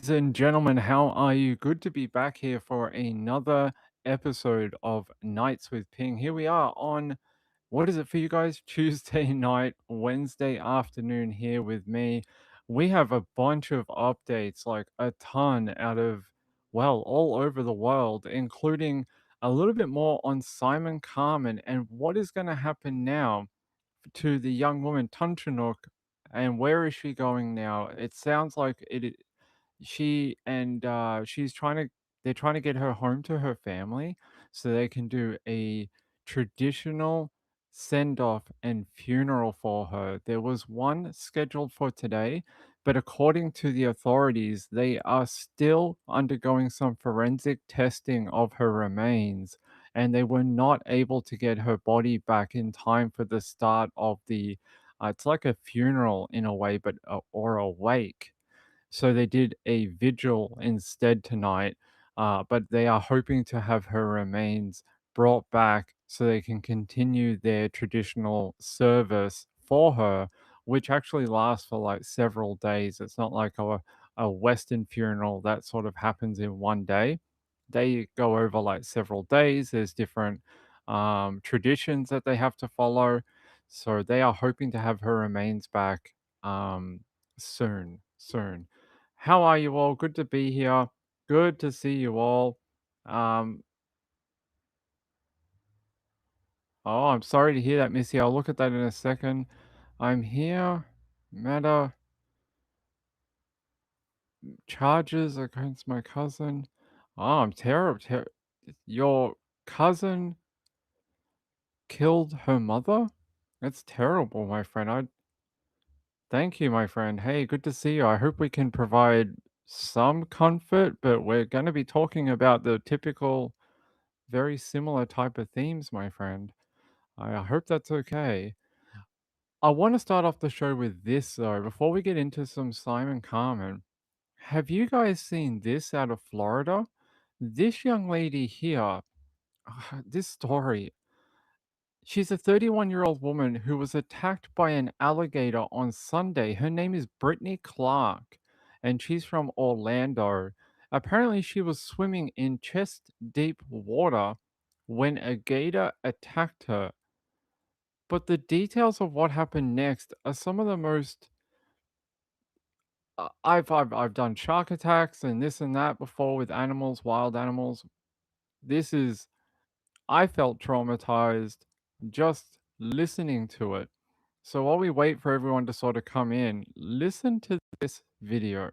And gentlemen, how are you? Good to be back here for another episode of Nights with Ping. Here we are on what is it for you guys? Tuesday night, Wednesday afternoon here with me. We have a bunch of updates, like a ton out of, well, all over the world, including a little bit more on Simon Carmen and what is going to happen now to the young woman Tunchanuk and where is she going now? It sounds like she's trying to they're trying to get her home to her family so they can do a traditional send off and funeral for her. There was one scheduled for today, but according to the authorities, they are still undergoing some forensic testing of her remains and they were not able to get her body back in time for the start of the it's like a funeral in a way, but or a wake, so they did a vigil instead tonight, but they are hoping to have her remains brought back so they can continue their traditional service for her, which actually lasts for like several days. It's not like a Western funeral that sort of happens in one day. They go over like several days. There's different traditions that they have to follow. So they are hoping to have her remains back soon. How are you all? Good to be here. Good to see you all. Um, oh, I'm sorry to hear that, Missy. I'll look at that in a second. I'm here. Matter charges against my cousin. Oh, I'm terrible. Your cousin killed her mother? That's terrible, my friend. Thank you, my friend. Hey, good to see you. I hope we can provide some comfort, but we're going to be talking about the typical very similar type of themes, my friend. I hope that's okay. I want to start off the show with this, though. Before we get into some Simon Carmen, have you guys seen this out of Florida? This young lady here, this story, she's a 31-year-old woman who was attacked by an alligator on Sunday. Her name is Brittany Clark, and she's from Orlando. Apparently, she was swimming in chest deep water when a gator attacked her. But the details of what happened next are some of the most I've done shark attacks and this and that before with animals, wild animals. This is I felt traumatized just listening to it. So while we wait for everyone to sort of come in, listen to this video.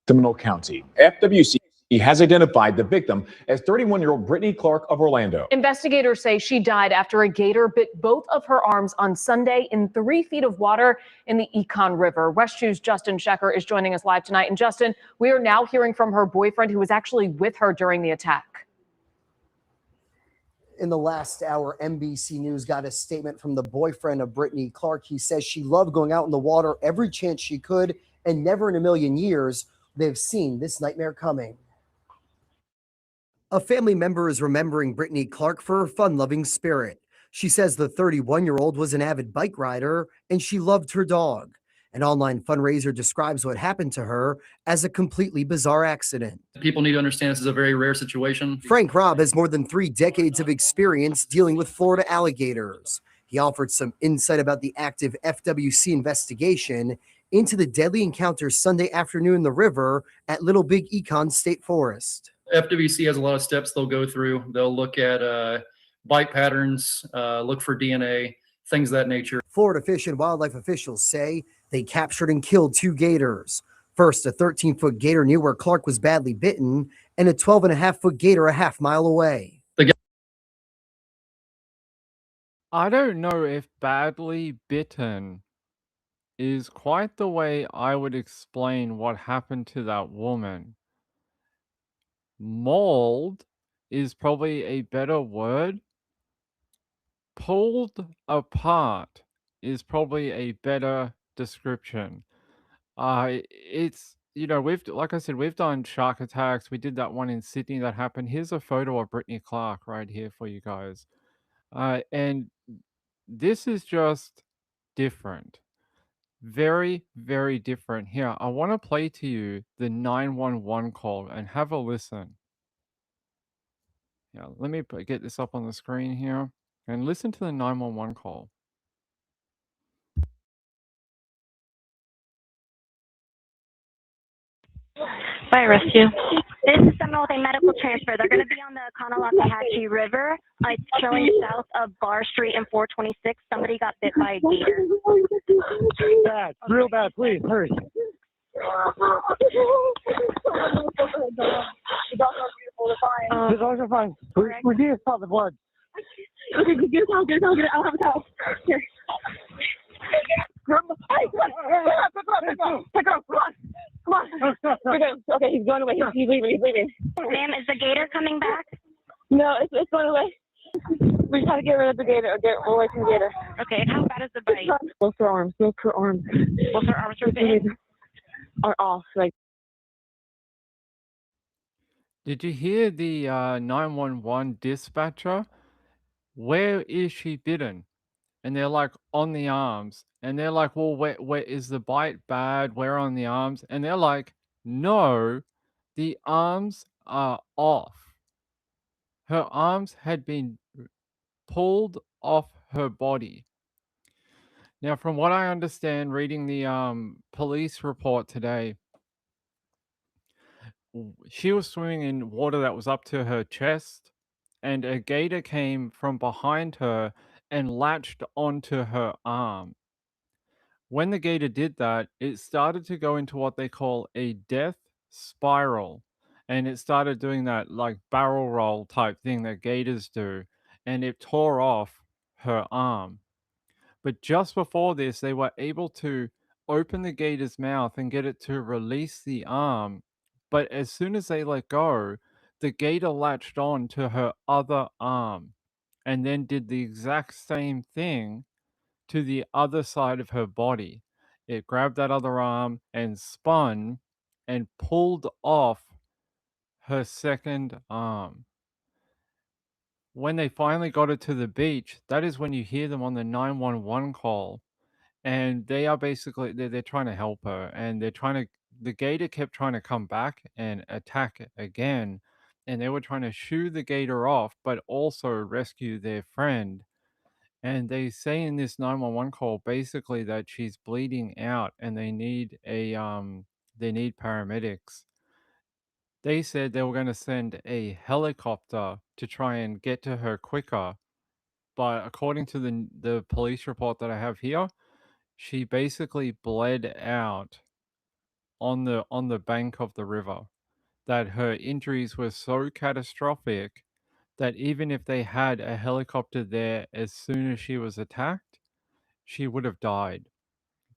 Seminole County. FWC has identified the victim as 31-year-old Brittany Clark of Orlando. Investigators say she died after a gator bit both of her arms on Sunday in 3 feet of water in the Econ River. West 2's Justin Shecker is joining us live tonight. And Justin, we are now hearing from her boyfriend who was actually with her during the attack. In the last hour, NBC News got a statement from the boyfriend of Brittany Clark. He says she loved going out in the water every chance she could, and never in a million years they've seen this nightmare coming. A family member is remembering Brittany Clark for her fun-loving spirit. She says the 31-year-old was an avid bike rider, and she loved her dog. An online fundraiser describes what happened to her as a completely bizarre accident. People need to understand this is a very rare situation. Frank Robb has more than 3 decades of experience dealing with Florida alligators. He offered some insight about the active FWC investigation into the deadly encounter Sunday afternoon in the river at Little Big Econ State Forest. FWC has a lot of steps they'll go through. They'll look at bite patterns, look for DNA, things of that nature. Florida Fish and Wildlife officials say they captured and killed 2 gators. First, a 13-foot gator near where Clark was badly bitten, and a 12.5-foot gator a half-mile away. I don't know if badly bitten is quite the way I would explain what happened to that woman. Mauled is probably a better word. Pulled apart is probably a better description. It's we've like I said, we've done shark attacks. We did that one in Sydney that happened. Here's a photo of Brittany Clark right here for you guys. And this is just different. Very, very different. Here, I want to play to you the 911 call and have a listen. Yeah, let me get this up on the screen here and listen to the 911 call. Fire rescue. This is Seminole with a medical transfer. They're going to be on the Kanawhatchee River. It's showing south of Bar Street and 426. Somebody got bit by a gator. Bad, real bad. Please hurry. The dogs are fine. We need to stop the blood. Okay, get a towel, get a towel, get it. I'll have a towel. Here. Hey, come on. Pick it up, come on. Come on. We're good. Okay, he's going away. He's leaving, he's leaving. Ma'am, is the gator coming back? No, it's going away. We just have to get rid of the gator or get away from the gator. Okay, and how bad is the bite? Both her arms, both her arms. Both her arms are big. Are off, like. Did you hear the 911 dispatcher? Where is she bitten? And they're like, on the arms. And they're like, well, where is the bite bad? Where on the arms? And they're like, no, the arms are off. Her arms had been pulled off her body. Now, from what I understand, reading the police report today, she was swimming in water that was up to her chest, and a gator came from behind her and latched onto her arm. When the gator did that, it started to go into what they call a death spiral. And it started doing that like barrel roll type thing that gators do. And it tore off her arm. But just before this, they were able to open the gator's mouth and get it to release the arm. But as soon as they let go, the gator latched on to her other arm and then did the exact same thing to the other side of her body. It grabbed that other arm and spun and pulled off her second arm. When they finally got her to the beach, that is when you hear them on the 911 call. And they are basically, they're trying to help her. And the gator kept trying to come back and attack again. And they were trying to shoo the gator off, but also rescue their friend. And they say in this 911 call basically that she's bleeding out and they need paramedics. They said they were going to send a helicopter to try and get to her quicker. But according to the police report that I have here, she basically bled out on the bank of the river. That her injuries were so catastrophic that even if they had a helicopter there as soon as she was attacked, she would have died.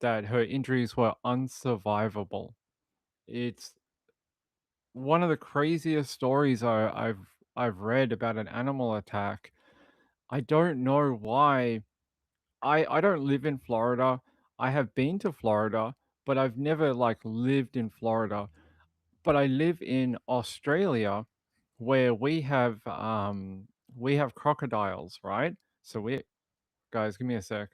That her injuries were unsurvivable. It's one of the craziest stories I've read about an animal attack. I don't know why. I don't live in Florida. I have been to Florida, but I've never like lived in Florida. But I live in Australia where we have crocodiles, right? So we guys, give me a sec.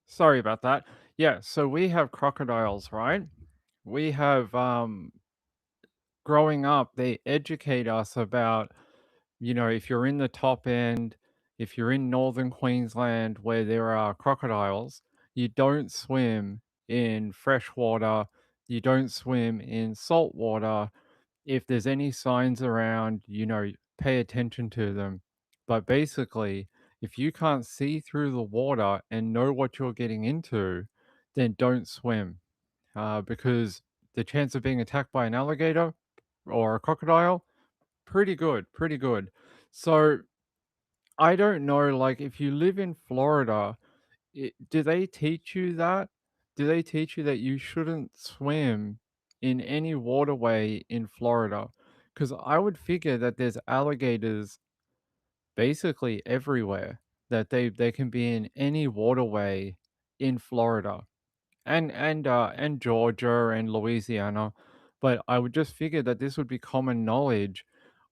Sorry about that. Yeah, so we have crocodiles, right? We have growing up, they educate us about, if you're in the top end, if you're in northern Queensland where there are crocodiles, you don't swim in fresh water, you don't swim in salt water. If there's any signs around, pay attention to them. But basically, if you can't see through the water and know what you're getting into, then don't swim because the chance of being attacked by an alligator or a crocodile, pretty good, pretty good. So I don't know, like if you live in Florida, do they teach you that? Do they teach you that you shouldn't swim in any waterway in Florida? Because I would figure that there's alligators basically everywhere, that they can be in any waterway in Florida and Georgia and Louisiana, but I would just figure that this would be common knowledge.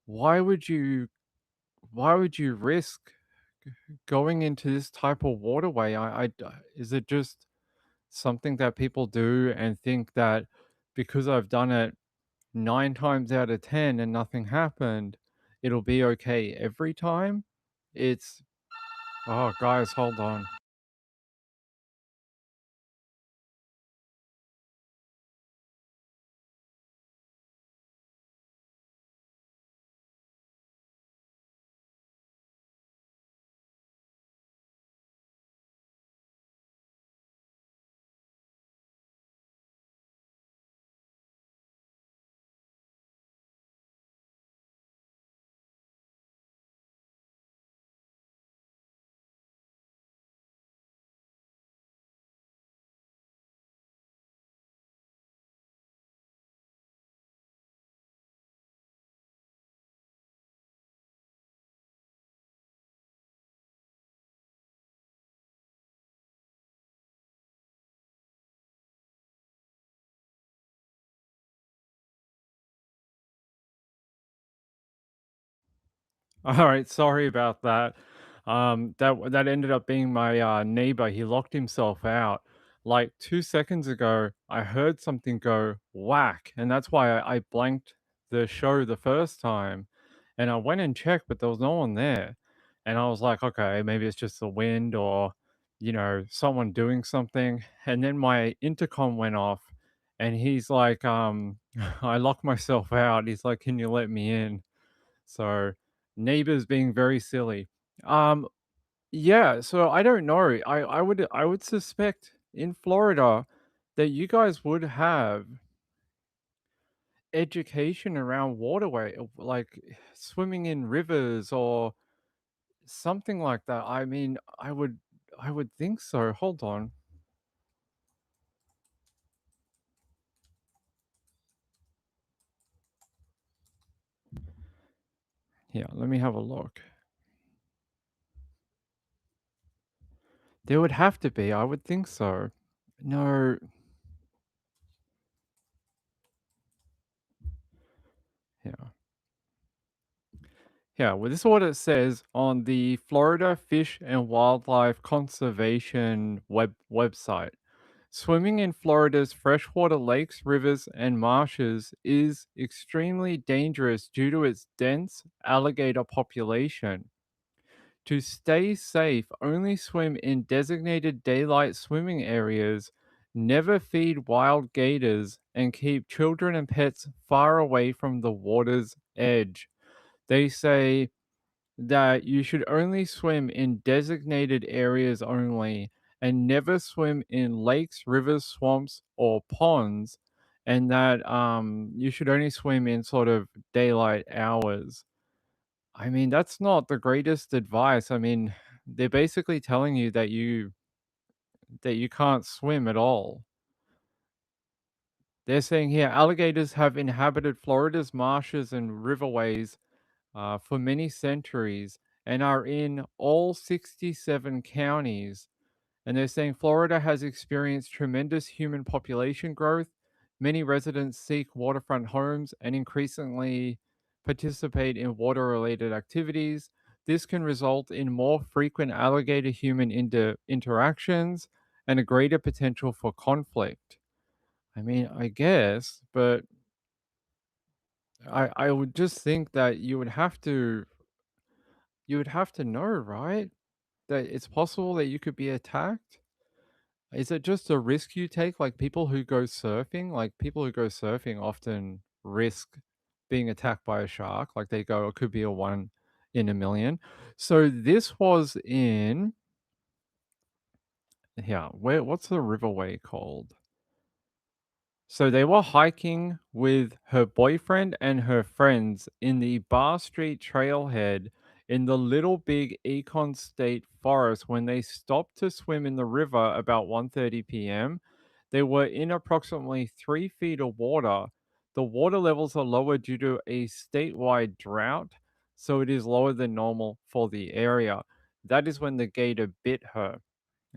Why would you why would you risk going into this type of waterway? Is it just something that people do and think that because I've done it 9 times out of 10 and nothing happened, it'll be okay every time? It's oh, guys, hold on. Alright, sorry about that. That ended up being my, neighbor. He locked himself out. Like, 2 seconds ago, I heard something go whack, and that's why I blanked the show the first time, and I went and checked, but there was no one there, and I was like, "Okay, maybe it's just the wind or, someone doing something," and then my intercom went off, and he's like, I locked myself out. He's like, "Can you let me in?" So, neighbors being very silly. Um, yeah, so I don't know. I would suspect in Florida that you guys would have education around waterway, like swimming in rivers or something like that. I mean, I would think so. Hold on. Yeah, let me have a look. There would have to be. I would think so. No. Yeah. Yeah, well, this is what it says on the Florida Fish and Wildlife Conservation website. Swimming in Florida's freshwater lakes, rivers, and marshes is extremely dangerous due to its dense alligator population. To stay safe, only swim in designated daylight swimming areas, never feed wild gators, and keep children and pets far away from the water's edge. They say that you should only swim in designated areas only and never swim in lakes, rivers, swamps, or ponds, and that you should only swim in sort of daylight hours. I mean, that's not the greatest advice. I mean, they're basically telling you that you can't swim at all. They're saying here alligators have inhabited Florida's marshes and riverways for many centuries and are in all 67 counties. And they're saying Florida has experienced tremendous human population growth. Many residents seek waterfront homes and increasingly participate in water related activities. This can result in more frequent alligator human interactions and a greater potential for conflict. I mean, I guess, but I would just think that you would have to know, right? That it's possible that you could be attacked? Is it just a risk you take? Like people who go surfing, often risk being attacked by a shark. Like they go, it could be a one in a million. So this was in, yeah, what's the riverway called? So they were hiking with her boyfriend and her friends in the Bar Street trailhead in the Little Big Econ State Forest when they stopped to swim in the river about 1:30 p.m. They were in approximately 3 feet of water. The water levels are lower due to a statewide drought, so it is lower than normal for the area. That is when the gator bit her.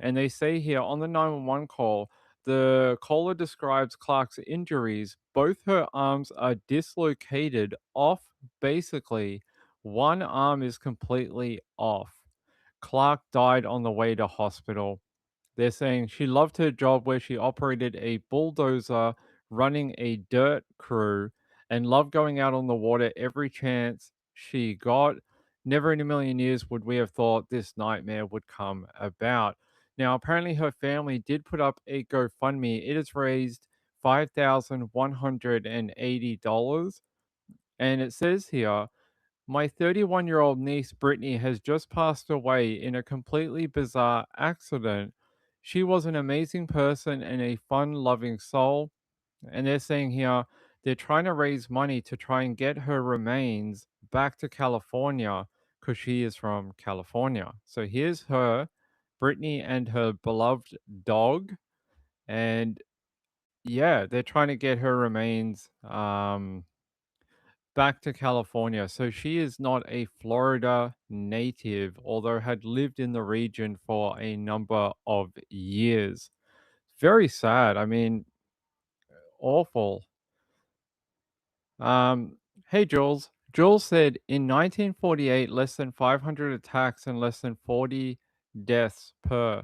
And they say here on the 911 call, the caller describes Clark's injuries. Both her arms are dislocated off, basically. One arm is completely off. Clark died on the way to hospital. They're saying she loved her job where she operated a bulldozer running a dirt crew and loved going out on the water every chance she got. Never in a million years would we have thought this nightmare would come about. Now, apparently, her family did put up a GoFundMe. It has raised $5,180. And it says here, my 31-year-old niece Brittany has just passed away in a completely bizarre accident. She was an amazing person and a fun loving soul. And they're saying here they're trying to raise money to try and get her remains back to California because she is from California. So here's her, Brittany, and her beloved dog. And yeah, they're trying to get her remains back to California. So she is not a Florida native, although had lived in the region for a number of years. Very sad. I mean, awful. Hey, Jules. Jules said in 1948, less than 500 attacks and less than 40 deaths per.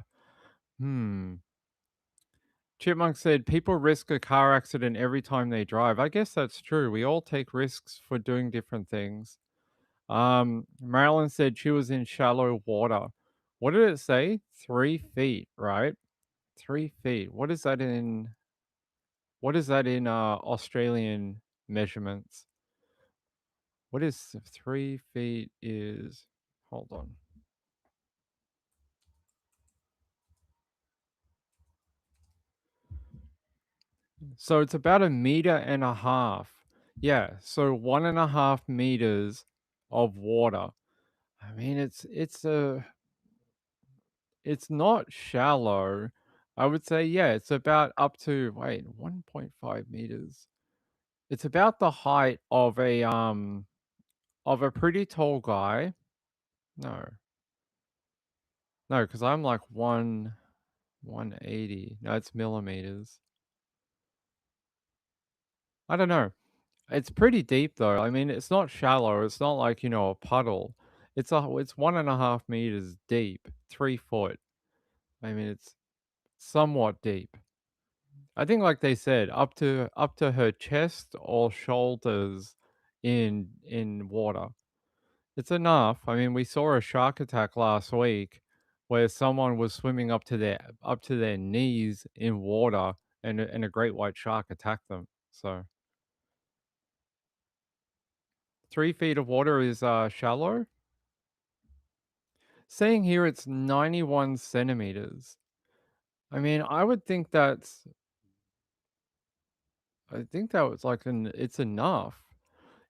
Chipmunk said people risk a car accident every time they drive. I guess that's true. We all take risks for doing different things. Marilyn said she was in shallow water. What did it say? 3 feet, right? 3 feet. What is that in Australian measurements? What is 3 feet is hold on. So it's about 1.5 meters. Yeah, so 1.5 meters of water. I mean it's not shallow. I would say, yeah, it's about up to 1.5 meters. It's about the height of a pretty tall guy. No. No, because I'm like 180. No, it's millimeters. I don't know. It's pretty deep though. I mean, it's not shallow. It's not like, a puddle. It's 1.5 meters deep, 3 foot. I mean, it's somewhat deep. I think, like they said, up to her chest or shoulders in water. It's enough. I mean, we saw a shark attack last week where someone was swimming up to their knees in water, and a great white shark attacked them. So 3 feet of water is shallow. Saying here it's 91 centimeters. I mean, I think that was like it's enough.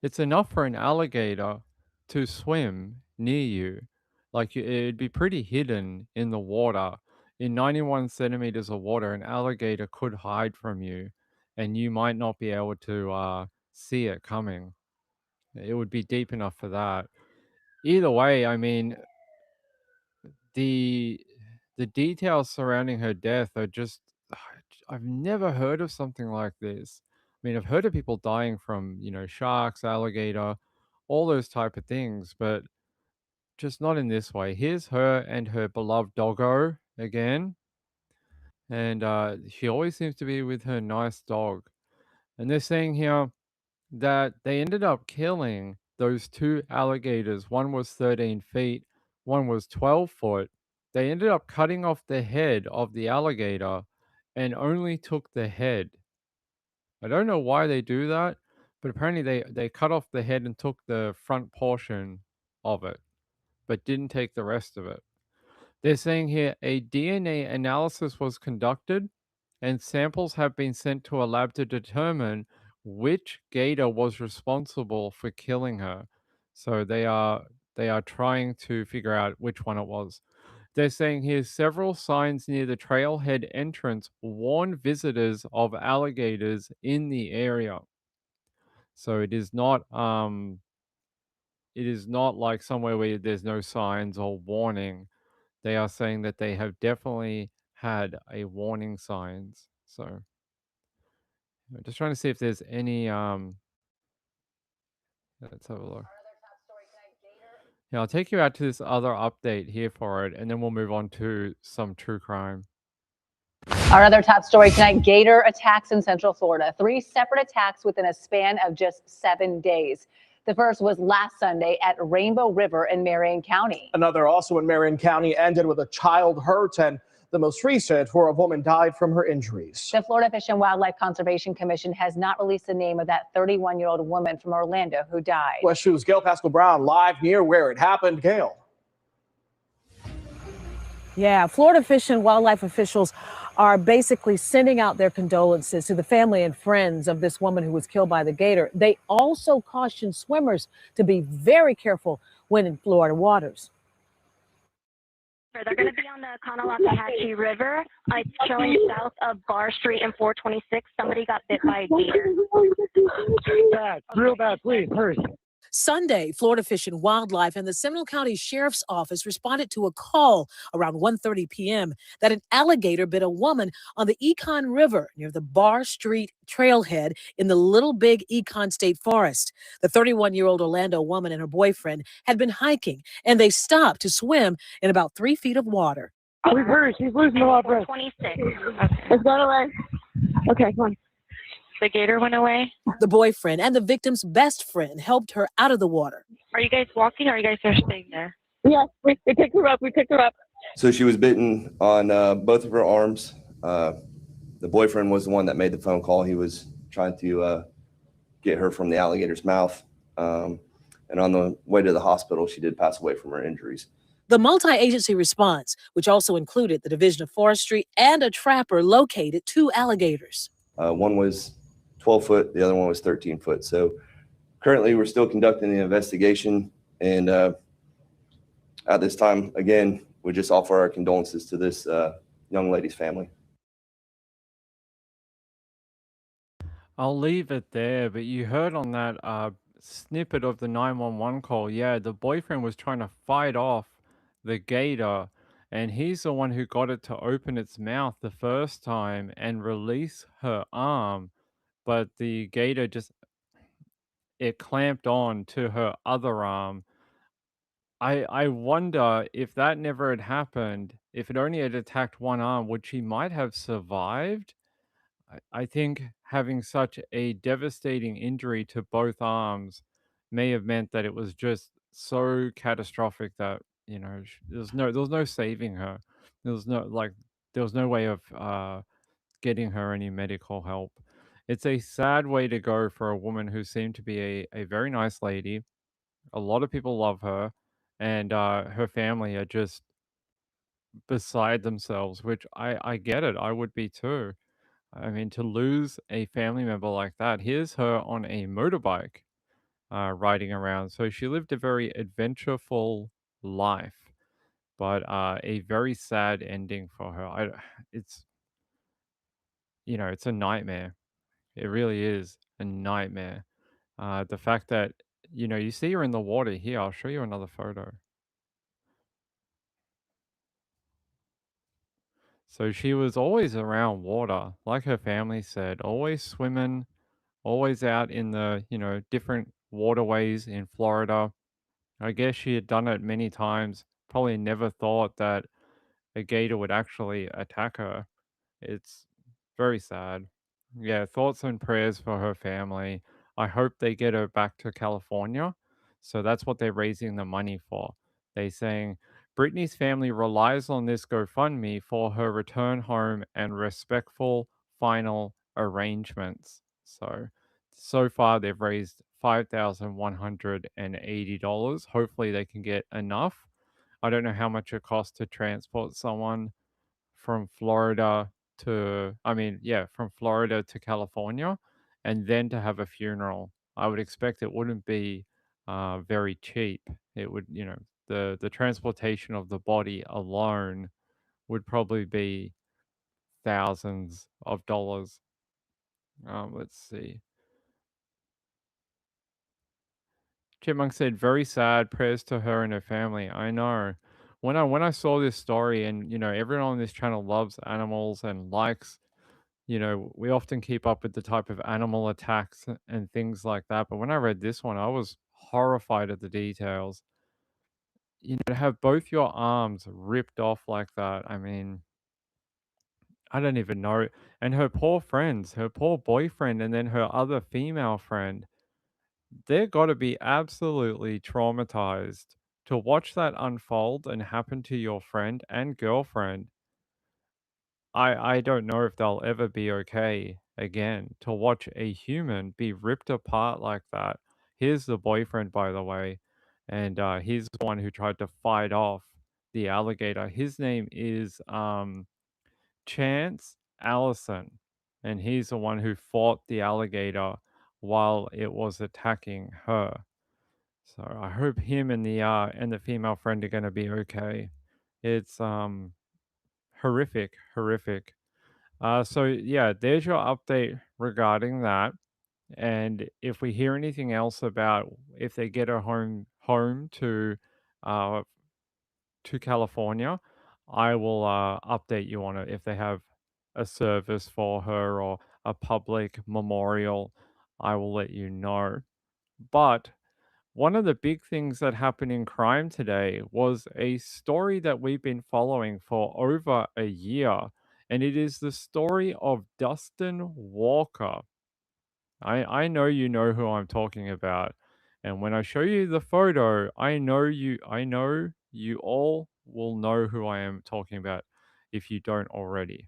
It's enough for an alligator to swim near you. Like it'd be pretty hidden in the water. In 91 centimeters of water, an alligator could hide from you, and you might not be able to see it coming. It would be deep enough for that. Either way, I mean, the the details surrounding her death are just I've never heard of something like this. I mean, I've heard of people dying from, sharks, alligator, all those type of things, but just not in this way. Here's her and her beloved doggo again, and she always seems to be with her nice dog. And they're saying here that they ended up killing those two alligators. One was 13 feet, one was 12 foot. They ended up cutting off the head of the alligator and only took the head. I don't know why they do that, but apparently they cut off the head and took the front portion of it, but didn't take the rest of it. They're saying here a DNA analysis was conducted and samples have been sent to a lab to determine which gator was responsible for killing her. So they are trying to figure out which one it was. They're saying here several signs near the trailhead entrance warn visitors of alligators in the area. So it is not like somewhere where there's no signs or warning. they are saying that they have definitely had a warning signs. So I'm just trying to see if there's any let's have a look. Yeah, I'll take you out to this other update here for it, and then we'll move on to some true crime. Our other top story tonight, gator attacks in Central Florida. 3 separate attacks within a span of just 7 days. The first was last Sunday at Rainbow River in Marion County. Another also in Marion County ended with a child hurt, and the most recent where a woman died from her injuries. The Florida Fish and Wildlife Conservation Commission has not released the name of that 31-year-old woman from Orlando who died. West 2's Gail Pascal Brown live near where it happened. Gail. Yeah, Florida Fish and Wildlife officials are basically sending out their condolences to the family and friends of this woman who was killed by the gator. They also caution swimmers to be very careful when in Florida waters. They're going to be on the Kanawha River. It's showing south of Bar Street and 426. Somebody got bit by a gator. Bad, real bad, please, hurry. Sunday, Florida Fish and Wildlife and the Seminole County Sheriff's Office responded to a call around 1:30 p.m. that an alligator bit a woman on the Econ River near the Bar Street trailhead in the Little Big Econ State Forest. The 31-year-old Orlando woman and her boyfriend had been hiking, and they stopped to swim in about 3 feet of water. Please hurry, she's losing a lot of breath. 26. It's going away. Okay, come on. The gator went away. The boyfriend and the victim's best friend helped her out of the water. Are you guys walking or are you guys just staying there? Yes, we picked her up. We picked her up. So she was bitten on both of her arms. The boyfriend was the one that made the phone call. He was trying to get her from the alligator's mouth. And on the way to the hospital, she did pass away from her injuries. The multi-agency response, which also included the Division of Forestry and a trapper, located 2 alligators. One was 12 foot, the other one was 13 foot. So currently we're still conducting the investigation. And at this time, again, we just offer our condolences to this young lady's family. I'll leave it there, but you heard on that snippet of the 911 call, yeah, the boyfriend was trying to fight off the gator, and he's the one who got it to open its mouth the first time and release her arm, but the gator it clamped on to her other arm. I wonder if that never had happened, if it only had attacked one arm, would she might have survived? I think having such a devastating injury to both arms may have meant that it was just so catastrophic that, you know, there was no saving her. There was no way of getting her any medical help. It's a sad way to go for a woman who seemed to be a very nice lady. A lot of people love her, and her family are just beside themselves, which I get it. I would be too. I mean, to lose a family member like that. Here's her on a motorbike riding around. So she lived a very adventureful life, but a very sad ending for her. It's, it's a nightmare. It really is a nightmare. The fact that, you see her in the water here. I'll show you another photo. So she was always around water, like her family said, always swimming, always out in the, different waterways in Florida. I guess she had done it many times, probably never thought that a gator would actually attack her. It's very sad. Yeah, thoughts and prayers for her family. I hope they get her back to California. So that's what they're raising the money for. They're saying Brittany's family relies on this GoFundMe for her return home and respectful final arrangements. So far they've raised $5,180. Hopefully they can get enough. I don't know how much it costs to transport someone from Florida from Florida to California, and then to have a funeral. I would expect it wouldn't be very cheap. It would, the transportation of the body alone would probably be thousands of dollars. Let's see. Chipmunk said, very sad, prayers to her and her family. I know. when I saw this story, and everyone on this channel loves animals and likes, we often keep up with the type of animal attacks and things like that. But when I read this one, I was horrified at the details. To have both your arms ripped off like that, I mean, I don't even know. And her poor friends, her poor boyfriend, and then her other female friend, they're got to be absolutely traumatized to watch that unfold and happen to your friend and girlfriend. I don't know if they'll ever be okay again to watch a human be ripped apart like that. Here's the boyfriend, by the way, and he's the one who tried to fight off the alligator. His name is Chance Allison, and he's the one who fought the alligator while it was attacking her. So I hope him and the female friend are going to be okay. It's horrific, horrific. So yeah, there's your update regarding that. And if we hear anything else about if they get her home uh to California, I will update you on it if they have a service for her or a public memorial. I will let you know. But one of the big things that happened in crime today was a story that we've been following for over a year, and it is the story of Dustin Walker. I know you know who I'm talking about. And when I show you the photo, I know you all will know who I am talking about if you don't already.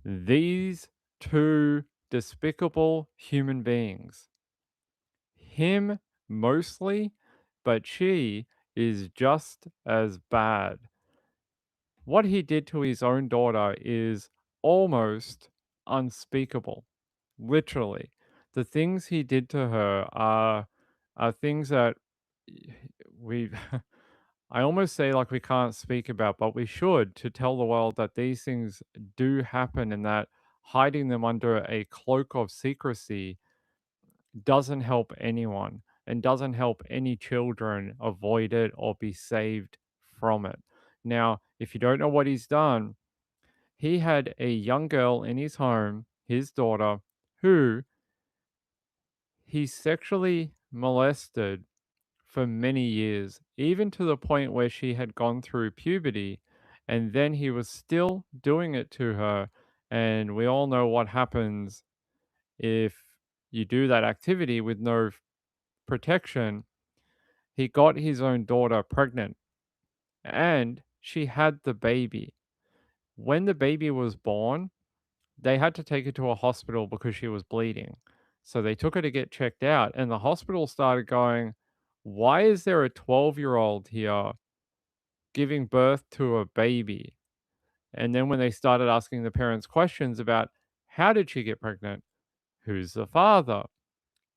These two despicable human beings. Him mostly, but she is just as bad. What he did to his own daughter is almost unspeakable. Literally. The things he did to her are things that we I almost say like we can't speak about, but we should, to tell the world that these things do happen, and that hiding them under a cloak of secrecy doesn't help anyone and doesn't help any children avoid it or be saved from it. Now, if you don't know what he's done, he had a young girl in his home, his daughter, who he sexually molested for many years, even to the point where she had gone through puberty, and then he was still doing it to her. And we all know what happens if you do that activity with no protection. He got his own daughter pregnant, and she had the baby. When the baby was born, they had to take her to a hospital because she was bleeding. So they took her to get checked out, and the hospital started going, "Why is there a 12-year-old here giving birth to a baby?" And then when they started asking the parents questions about how did she get pregnant? Who's the father?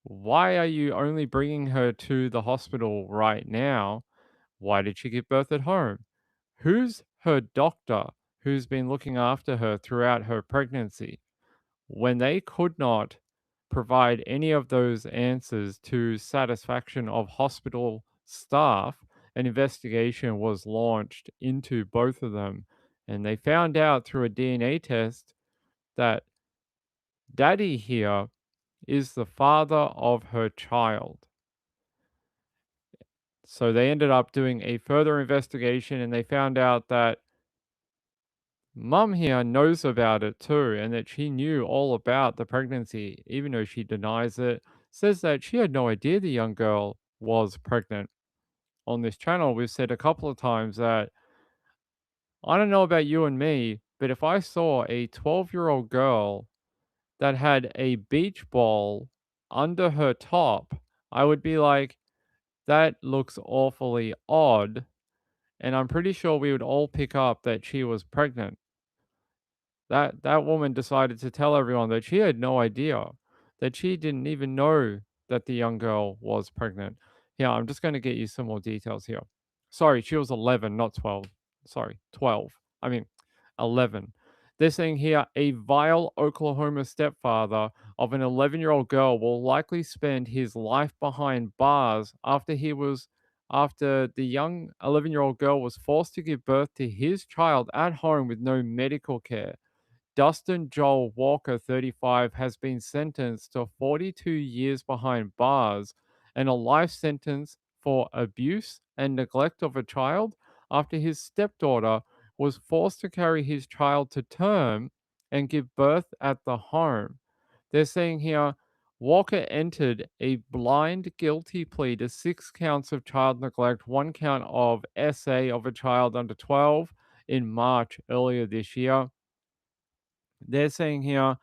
Why are you only bringing her to the hospital right now? Why did she give birth at home? Who's her doctor who's been looking after her throughout her pregnancy? When they could not provide any of those answers to satisfaction of hospital staff, an investigation was launched into both of them. And they found out through a DNA test that Daddy here is the father of her child. So they ended up doing a further investigation, and they found out that Mum here knows about it too, and that she knew all about the pregnancy, even though she denies it, says that she had no idea the young girl was pregnant. On this channel, we've said a couple of times that I don't know about you and me, but if I saw a 12-year-old girl that had a beach ball under her top, I would be like, that looks awfully odd. And I'm pretty sure we would all pick up that she was pregnant. That woman decided to tell everyone that she had no idea, that she didn't even know that the young girl was pregnant. Yeah, I'm just going to get you some more details here. Sorry, she was 11, not 12. Sorry, 12. I mean, 11. They're saying here a vile Oklahoma stepfather of an 11-year-old girl will likely spend his life behind bars after he was after the young 11-year-old girl was forced to give birth to his child at home with no medical care. Dustin Joel Walker, 35, has been sentenced to 42 years behind bars and a life sentence for abuse and neglect of a child after his stepdaughter was forced to carry his child to term and give birth at the home. They're saying here Walker entered a blind guilty plea to 6 counts of child neglect, 1 count of SA of a child under 12 in March earlier this year. They're saying here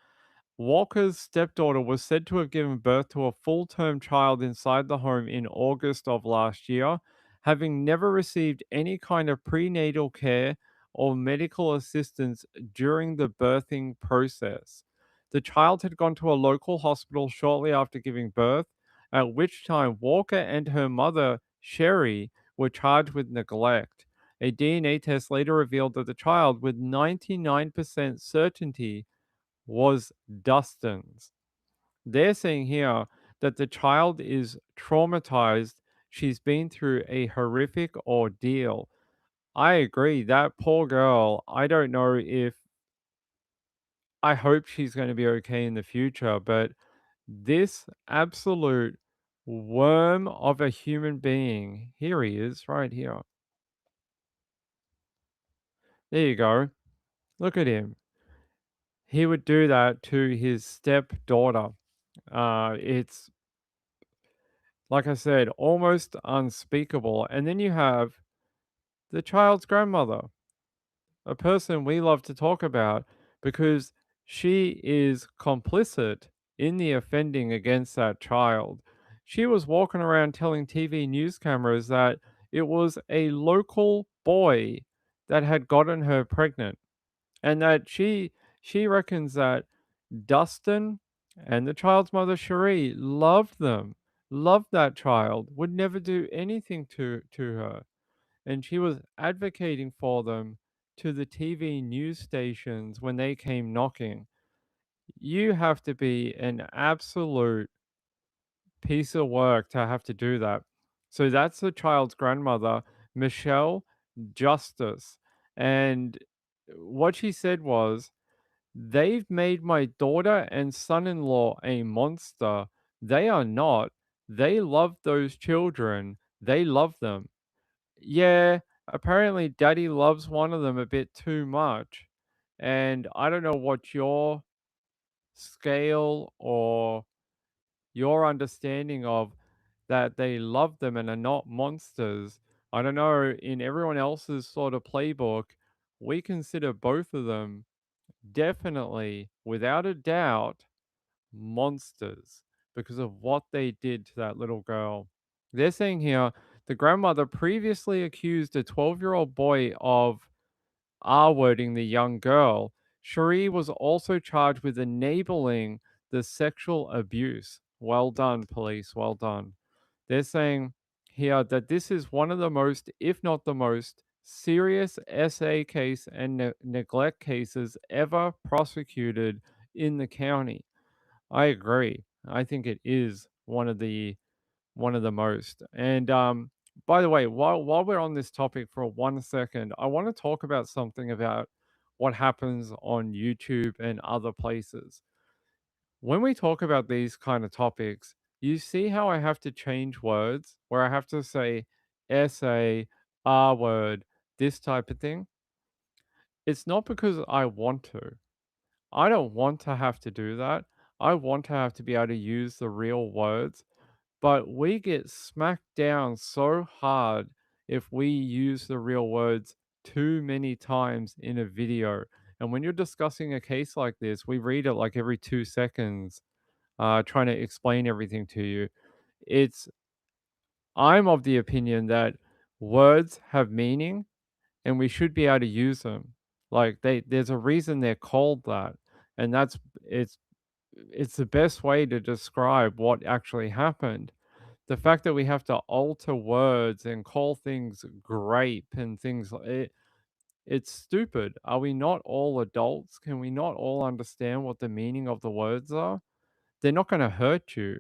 Walker's stepdaughter was said to have given birth to a full term child inside the home in August of last year, having never received any kind of prenatal care or medical assistance during the birthing process. The child had gone to a local hospital shortly after giving birth, at which time Walker and her mother, Sherry, were charged with neglect. A DNA test later revealed that the child, with 99% certainty, was Dustin's. They're saying here that the child is traumatized. She's been through a horrific ordeal. I agree. That poor girl, I don't know if I hope she's going to be okay in the future, but this absolute worm of a human being, here he is, right here. There you go. Look at him. He would do that to his stepdaughter. It's, like I said, almost unspeakable. And then you have the child's grandmother, a person we love to talk about because she is complicit in the offending against that child. She was walking around telling TV news cameras that it was a local boy that had gotten her pregnant and that she reckons that Dustin and the child's mother, Cherie, loved them, loved that child, would never do anything to her. And she was advocating for them to the TV news stations when they came knocking. You have to be an absolute piece of work to have to do that. So that's the child's grandmother, Michelle Justice. And what she said was, they've made my daughter and son in law a monster. They are not. They love those children. They love them. Yeah, apparently daddy loves one of them a bit too much. And I don't know what your scale or your understanding of that they love them and are not monsters. I don't know, in everyone else's sort of playbook, we consider both of them definitely, without a doubt, monsters because of what they did to that little girl. They're saying here the grandmother previously accused a 12-year-old boy of R-wording the young girl. Cherie was also charged with enabling the sexual abuse. Well done, police. Well done. They're saying here that this is one of the most, if not the most, serious SA case and neglect cases ever prosecuted in the county. I agree. I think it is one of the most. And by the way, while we're on this topic for 1 second, I want to talk about something about what happens on YouTube and other places. When we talk about these kind of topics, you see how I have to change words where I have to say essay, R word, this type of thing. It's not because I want to. I don't want to have to do that. I want to have to be able to use the real words, but we get smacked down so hard if we use the real words too many times in a video. And when you're discussing a case like this, we read it like every 2 seconds, trying to explain everything to you. It's I'm of the opinion that words have meaning and we should be able to use them. Like there's a reason they're called that. And that's it's the best way to describe what actually happened. The fact that we have to alter words and call things grape and things like it, it's stupid. Are we not all adults? Can we not all understand what the meaning of the words are? They're not going to hurt you.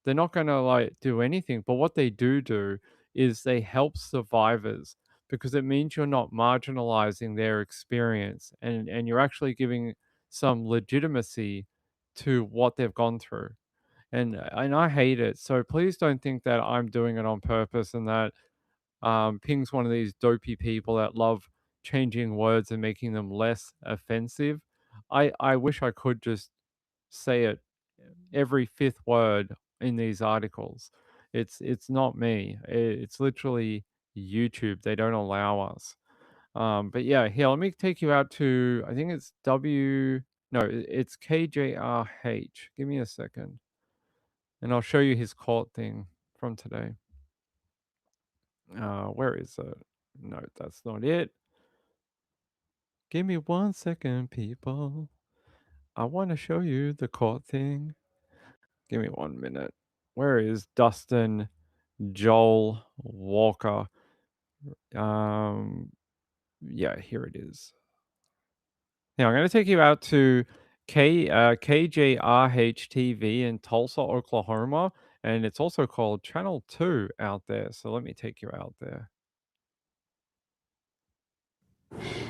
They're not going to like do anything, but what they do is they help survivors because it means you're not marginalizing their experience and you're actually giving some legitimacy to what they've gone through. And I hate it. So please don't think that I'm doing it on purpose and that Ping's one of these dopey people that love changing words and making them less offensive. I wish I could just say it every fifth word in these articles. It's not me. It's literally YouTube. They don't allow us. But yeah, here, let me take you out to, I think it's it's KJRH. Give me a second. And I'll show you his court thing from today. Where is it? No, that's not it. Give me 1 second, people. I want to show you the court thing. Give me 1 minute. Where is Dustin Joel Walker? Yeah, here it is. Now I'm going to take you out to KJRH TV in Tulsa, Oklahoma, and it's also called Channel 2 out there. So let me take you out there.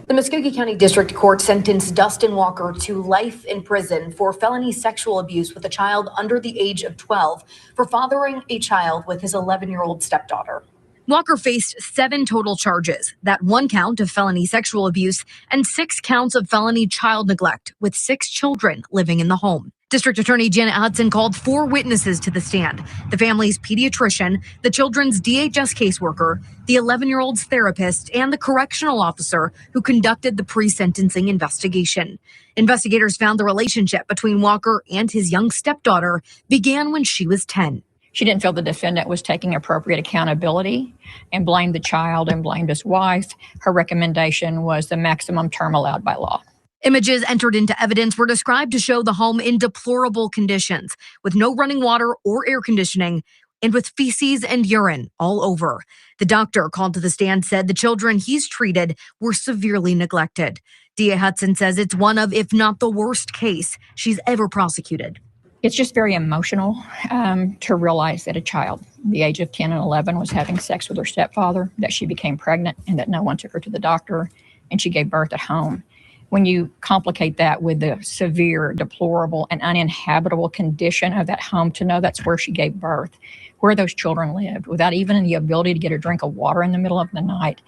The Muskogee County District Court sentenced Dustin Walker to life in prison for felony sexual abuse with a child under the age of 12 for fathering a child with his 11-year-old stepdaughter. Walker faced 7 total charges, that 1 count of felony sexual abuse and 6 counts of felony child neglect with 6 children living in the home. District Attorney Janet Hudson called 4 witnesses to the stand: the family's pediatrician, the children's DHS caseworker, the 11-year-old's therapist, and the correctional officer who conducted the pre-sentencing investigation. Investigators found the relationship between Walker and his young stepdaughter began when she was 10. She didn't feel the defendant was taking appropriate accountability and blamed the child and blamed his wife. Her recommendation was the maximum term allowed by law. Images entered into evidence were described to show the home in deplorable conditions, with no running water or air conditioning, and with feces and urine all over. The doctor called to the stand said the children he's treated were severely neglected. DA Hudson says it's one of, if not the worst case she's ever prosecuted. It's just very emotional to realize that a child, the age of 10 and 11, was having sex with her stepfather, that she became pregnant and that no one took her to the doctor, and she gave birth at home. When you complicate that with the severe, deplorable, and uninhabitable condition of that home, to know that's where she gave birth, where those children lived, without even the ability to get a drink of water in the middle of the night,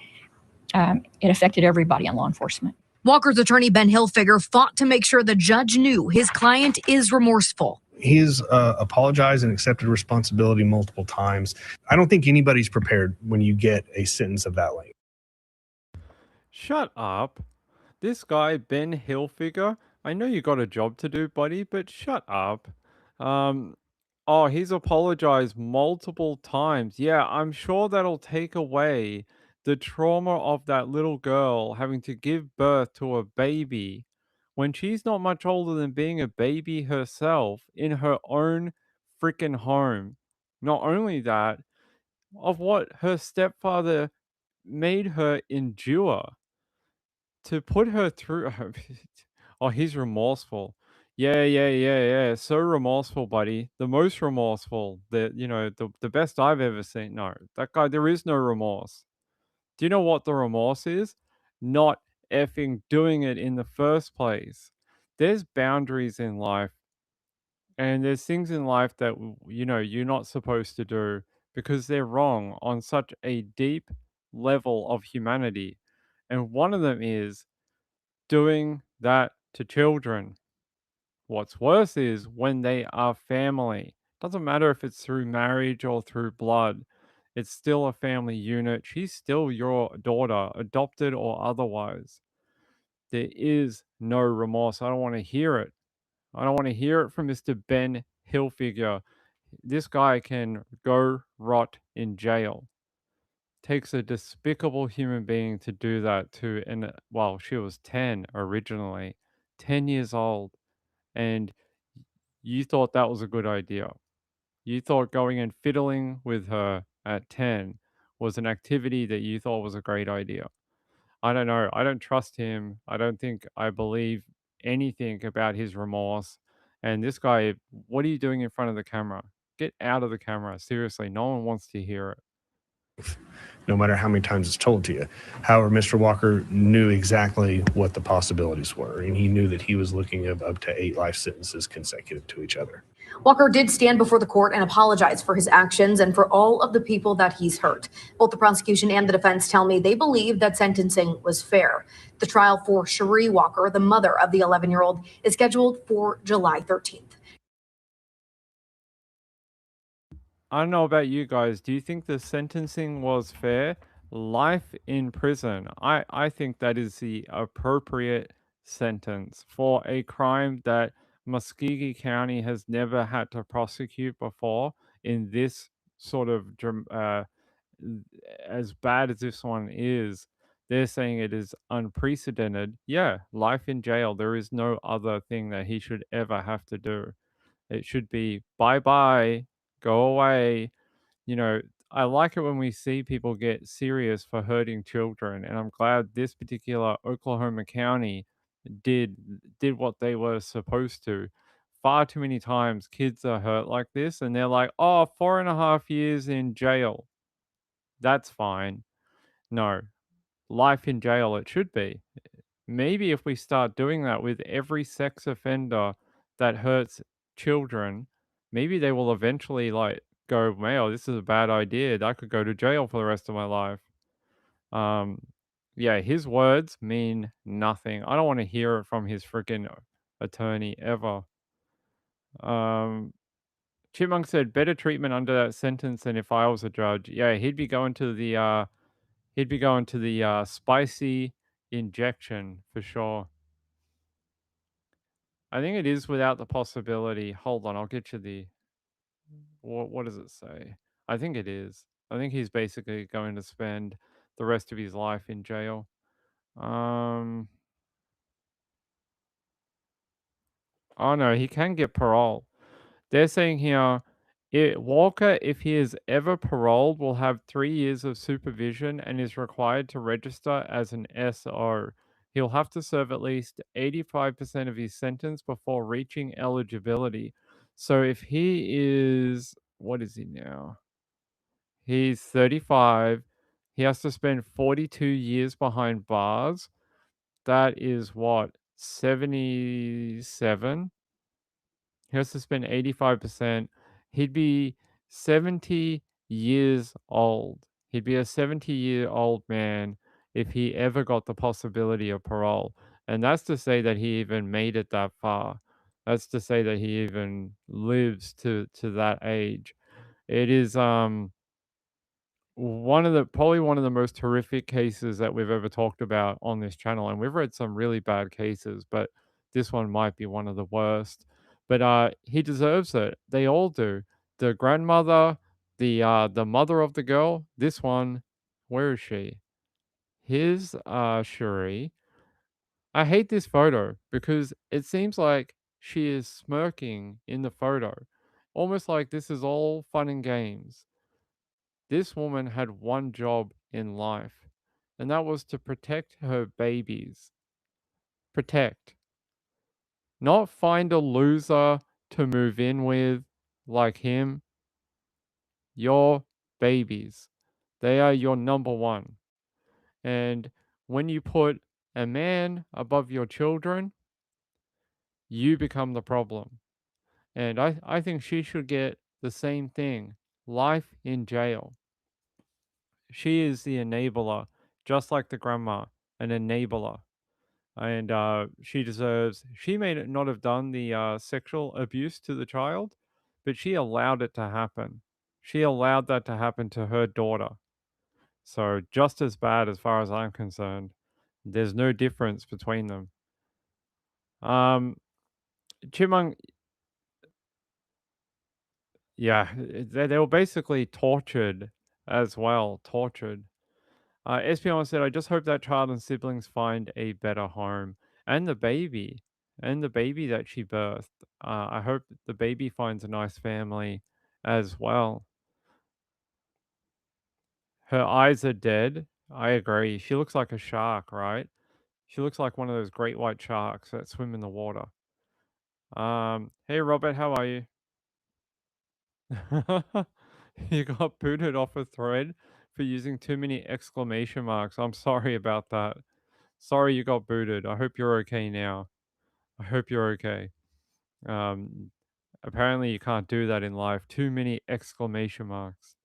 it affected everybody in law enforcement. Walker's attorney, Ben Hilfiger, fought to make sure the judge knew his client is remorseful. He's apologized and accepted responsibility multiple times. I don't think anybody's prepared when you get a sentence of that length. Shut up. This guy, Ben Hilfiger, I know you got a job to do, buddy, but shut up. He's apologized multiple times. Yeah, I'm sure that'll take away the trauma of that little girl having to give birth to a baby when she's not much older than being a baby herself in her own freaking home. Not only that, of what her stepfather made her endure to put her through. Oh, he's remorseful. Yeah. So remorseful, buddy. The most remorseful. The best I've ever seen. No, that guy, there is no remorse. Do you know what the remorse is? Not effing doing it in the first place. There's boundaries in life, and there's things in life that you're not supposed to do because they're wrong on such a deep level of humanity. And one of them is doing that to children. What's worse is when they are family. Doesn't matter if it's through marriage or through blood. It's still a family unit. She's still your daughter, adopted or otherwise. There is no remorse. I don't want to hear it. I don't want to hear it from Mr. Ben Hilfiger. This guy can go rot in jail. Takes a despicable human being to do that to, and well, she was 10 originally, 10 years old, and you thought that was a good idea. You thought going and fiddling with her at 10 was an activity that you thought was a great idea. I don't know. I don't trust him. I don't think I believe anything about his remorse. And this guy, what are you doing in front of the camera? Get out of the camera. Seriously, no one wants to hear it. no matter how many times it's told to you. However, Mr. Walker knew exactly what the possibilities were, and he knew that he was looking at up to 8 life sentences consecutive to each other. Walker did stand before the court and apologize for his actions and for all of the people that he's hurt. Both the prosecution and the defense tell me they believe that sentencing was fair. The trial for Cherie Walker, the mother of the 11-year-old, is scheduled for July 13th. I don't know about you guys. Do you think the sentencing was fair? Life in prison. I think that is the appropriate sentence for a crime that Muscogee County has never had to prosecute before in this sort of as bad as this one is. They're saying it is unprecedented. Yeah, life in jail. There is no other thing that he should ever have to do. It should be bye-bye, go away. You know, I like it when we see people get serious for hurting children, and I'm glad this particular Oklahoma County did what they were supposed to. Far too many times kids are hurt like this, and they're like, oh, 4.5 years in jail. That's fine. No, life in jail it should be. Maybe if we start doing that with every sex offender that hurts children, maybe they will eventually like go, "Wow, this is a bad idea. I could go to jail for the rest of my life." Yeah, his words mean nothing. I don't want to hear it from his freaking attorney ever. Chipmunk said better treatment under that sentence than if I was a judge. Yeah, he'd be going to the spicy injection for sure. I think it is without the possibility. Hold on, I'll get you the. What does it say? I think it is. I think he's basically going to spend the rest of his life in jail. Oh no, he can get parole. They're saying here, Walker, if he is ever paroled, will have 3 years of supervision and is required to register as an SO. He'll have to serve at least 85% of his sentence before reaching eligibility. So if he is, what is he now? He's 35. He has to spend 42 years behind bars. That is what? 77? He has to spend 85%. He'd be 70 years old. He'd be a 70-year-old man if he ever got the possibility of parole. And that's to say that he even made it that far. That's to say that he even lives to that age. It is probably one of the most horrific cases that we've ever talked about on this channel. And we've read some really bad cases, but this one might be one of the worst. But he deserves it. They all do. The grandmother, the mother of the girl. This one, where is she? Here's Cherie. I hate this photo because it seems like she is smirking in the photo, almost like this is all fun and games. This woman had one job in life, and that was to protect her babies. Protect. Not find a loser to move in with like him. Your babies. They are your number one. And when you put a man above your children, you become the problem. And I think she should get the same thing. Life in jail. She is the enabler, just like the grandma, an enabler. And she deserves, she may not have done the sexual abuse to the child, but she allowed it to happen. She allowed that to happen to her daughter. So just as bad as far as I'm concerned. There's no difference between them. Chipmunk, yeah, they were basically tortured as well. Tortured. SPN said, I just hope that child and siblings find a better home. And the baby. And the baby that she birthed. I hope the baby finds a nice family as well. Her eyes are dead. I agree. She looks like a shark, right? She looks like one of those great white sharks that swim in the water. Hey, Robert, how are you? You got booted off a thread for using too many exclamation marks. I'm sorry about that. Sorry you got booted. I hope you're okay now. I hope you're okay. Apparently you can't do that in life. Too many exclamation marks.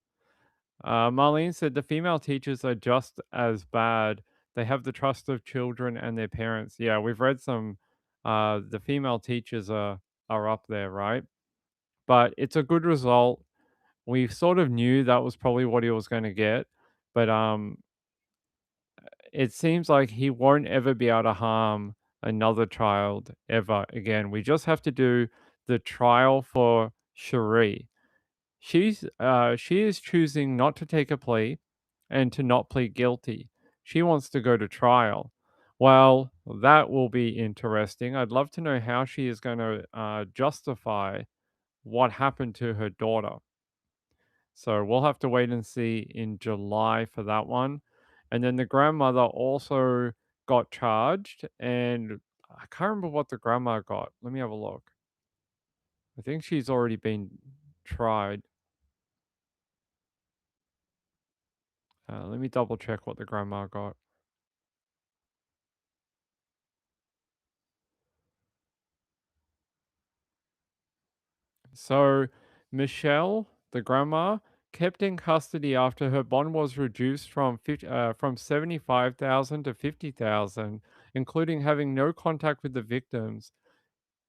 Marlene said the female teachers are just as bad. They have the trust of children and their parents. Yeah, we've read some. The female teachers are up there, right? But it's a good result. We sort of knew that was probably what he was going to get, but it seems like he won't ever be able to harm another child ever again. We just have to do the trial for Cherie. She is choosing not to take a plea and to not plead guilty. She wants to go to trial. Well, that will be interesting. I'd love to know how she is going to justify what happened to her daughter. So we'll have to wait and see in July for that one. And then the grandmother also got charged, and I can't remember what the grandma got. Let me have a look. I think she's already been tried. Let me double check what the grandma got. So Michelle, the grandma, kept in custody after her bond was reduced from 75,000 to 50,000, including having no contact with the victims.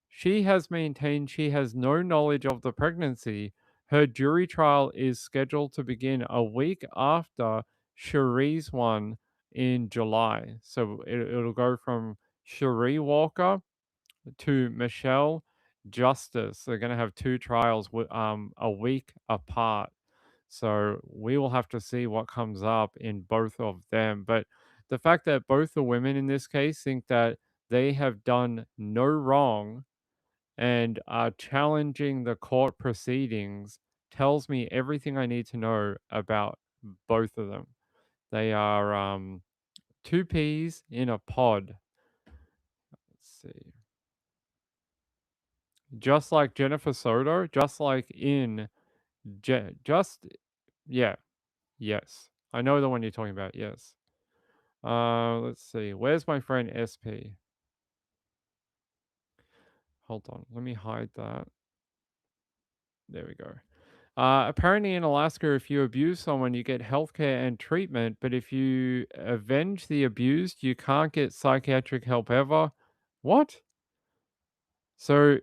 She has maintained she has no knowledge of the pregnancy. Her jury trial is scheduled to begin a week after Cherie's one in July. So it'll go from Cherie Walker to Michelle Justice. They're going to have two trials a week apart. So we will have to see what comes up in both of them. But the fact that both the women in this case think that they have done no wrong and are challenging the court proceedings tells me everything I need to know about both of them. They are two peas in a pod. Let's see. Just like Jennifer Soto, just like in yeah. Yes. I know the one you're talking about. Yes. Let's see. Where's my friend SP? Hold on. Let me hide that. There we go. Apparently in Alaska, if you abuse someone, you get healthcare and treatment, but if you avenge the abused, you can't get psychiatric help ever. What? So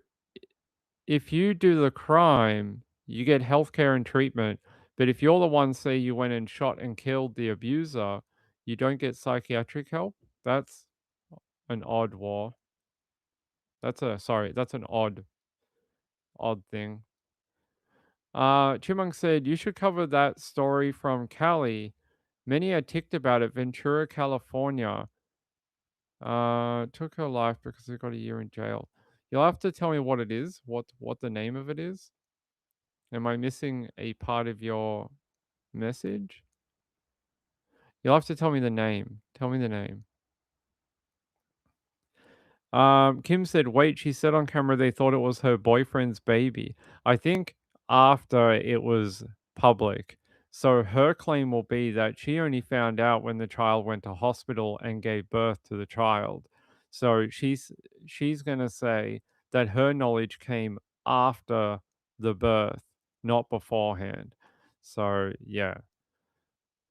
if you do the crime, you get healthcare and treatment, but if you're the one, say you went and shot and killed the abuser, you don't get psychiatric help? That's an odd war. That's an odd thing. Chimunk said, you should cover that story from Cali. Many are ticked about it. Ventura, California. Took her life because they got a year in jail. You'll have to tell me what it is, what the name of it is. Am I missing a part of your message? You'll have to tell me the name. Tell me the name. Kim said, wait, she said on camera they thought it was her boyfriend's baby. I think after it was public. So her claim will be that she only found out when the child went to hospital and gave birth to the child. So she's going to say that her knowledge came after the birth, not beforehand. So yeah,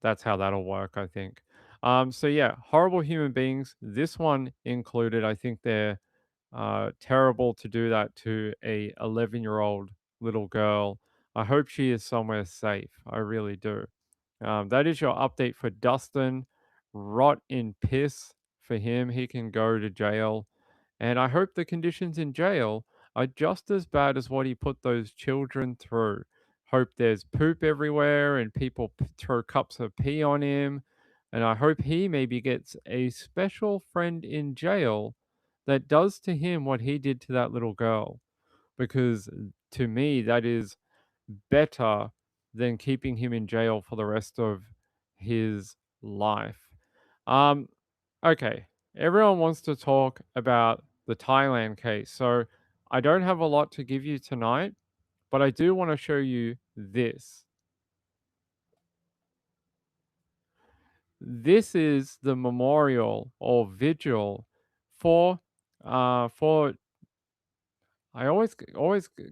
that's how that'll work, I think. So yeah, horrible human beings. This one included. I think they're terrible to do that to a 11-year-old little girl. I hope she is somewhere safe. I really do. That is your update for Dustin. Rot in piss for him. He can go to jail. And I hope the conditions in jail are just as bad as what he put those children through. Hope there's poop everywhere and people throw cups of pee on him. And I hope he maybe gets a special friend in jail that does to him what he did to that little girl. Because to me, that is better than keeping him in jail for the rest of his life. Okay, everyone wants to talk about the Thailand case. So I don't have a lot to give you tonight, but I do want to show you this. this is the memorial or vigil for I always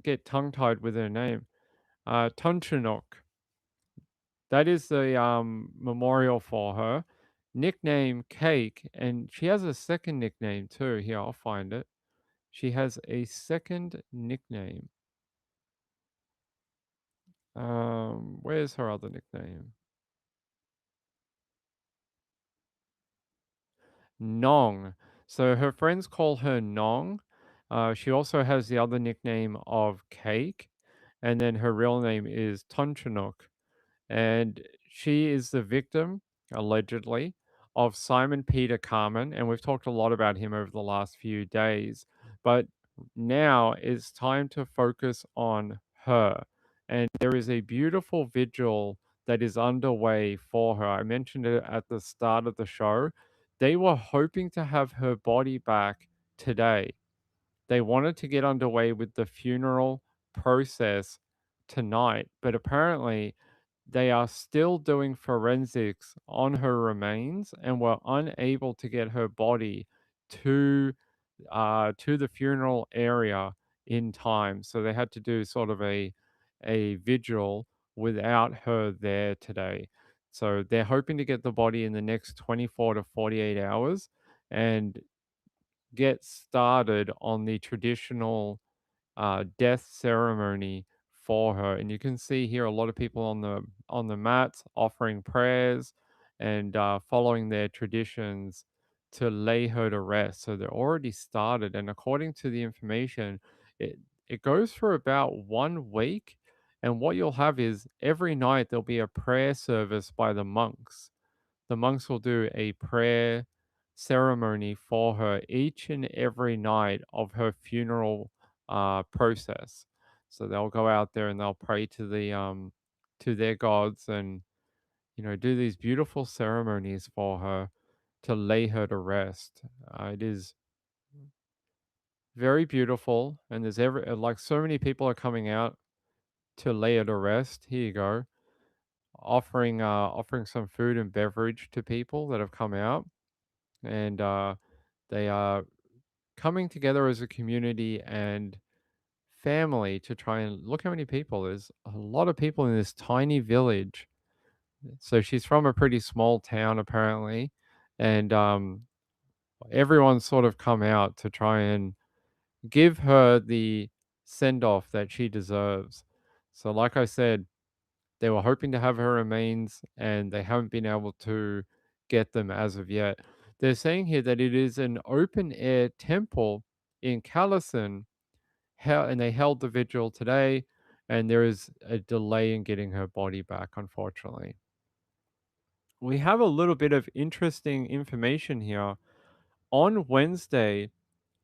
get tongue tied with her name, Tunchunok. That is the memorial for her. Nickname Cake, and she has a second nickname too. Here, I'll find it. She has a second nickname. Where's her other nickname? Nong. So her friends call her Nong. She also has the other nickname of Cake, and then her real name is Tunchunok. And she is the victim, allegedly, of Simon Peter Carmen, and we've talked a lot about him over the last few days. But now it's time to focus on her. And there is a beautiful vigil that is underway for her. I mentioned it at the start of the show. They were hoping to have her body back today. They wanted to get underway with the funeral process tonight, but apparently they are still doing forensics on her remains and were unable to get her body to the funeral area in time. So they had to do sort of a vigil without her there today. So they're hoping to get the body in the next 24 to 48 hours and get started on the traditional death ceremony for her. And you can see here a lot of people on the mats offering prayers and following their traditions to lay her to rest. So they're already started, and according to the information, it goes for about 1 week. And what you'll have is every night there'll be a prayer service by the monks. The monks will do a prayer ceremony for her each and every night of her funeral process. So they'll go out there and they'll pray to to their gods and do these beautiful ceremonies for her to lay her to rest. It is very beautiful, and there's like so many people are coming out to lay her to rest. Here you go, offering some food and beverage to people that have come out, and they are coming together as a community and family to try and look how many people. There's a lot of people in this tiny village. So she's from a pretty small town apparently, and everyone's sort of come out to try and give her the send off that she deserves. So like I said, they were hoping to have her remains and they haven't been able to get them as of yet. They're saying here that it is an open air temple in Callison, and they held the vigil today, and there is a delay in getting her body back, unfortunately. We have a little bit of interesting information here. On Wednesday,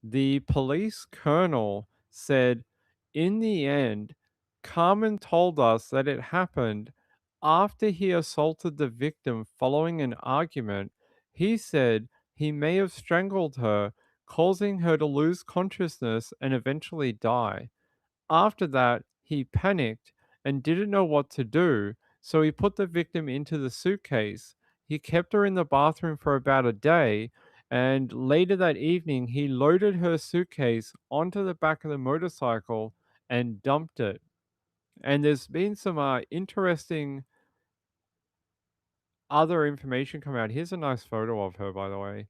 the police colonel said, in the end, Carmen told us that it happened after he assaulted the victim following an argument. He said he may have strangled her, causing her to lose consciousness and eventually die. After that, he panicked and didn't know what to do, so he put the victim into the suitcase. He kept her in the bathroom for about a day, and later that evening, he loaded her suitcase onto the back of the motorcycle and dumped it. And there's been some interesting other information come out. Here's a nice photo of her, by the way.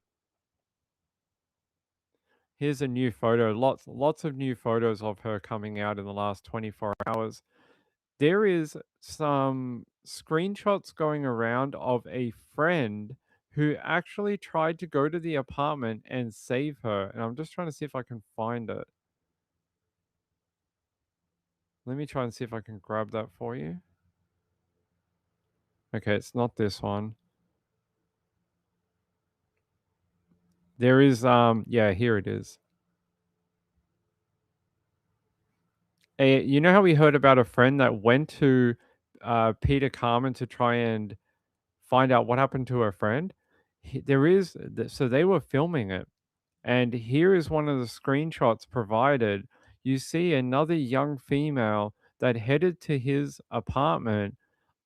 Here's a new photo. Lots of new photos of her coming out in the last 24 hours. There is some screenshots going around of a friend who actually tried to go to the apartment and save her. And I'm just trying to see if I can find it. Let me try and see if I can grab that for you. Okay, it's not this one. There is, yeah, here it is. You know how we heard about a friend that went to Peter Carmen to try and find out what happened to her friend? So they were filming it. And here is one of the screenshots provided. You see another young female that headed to his apartment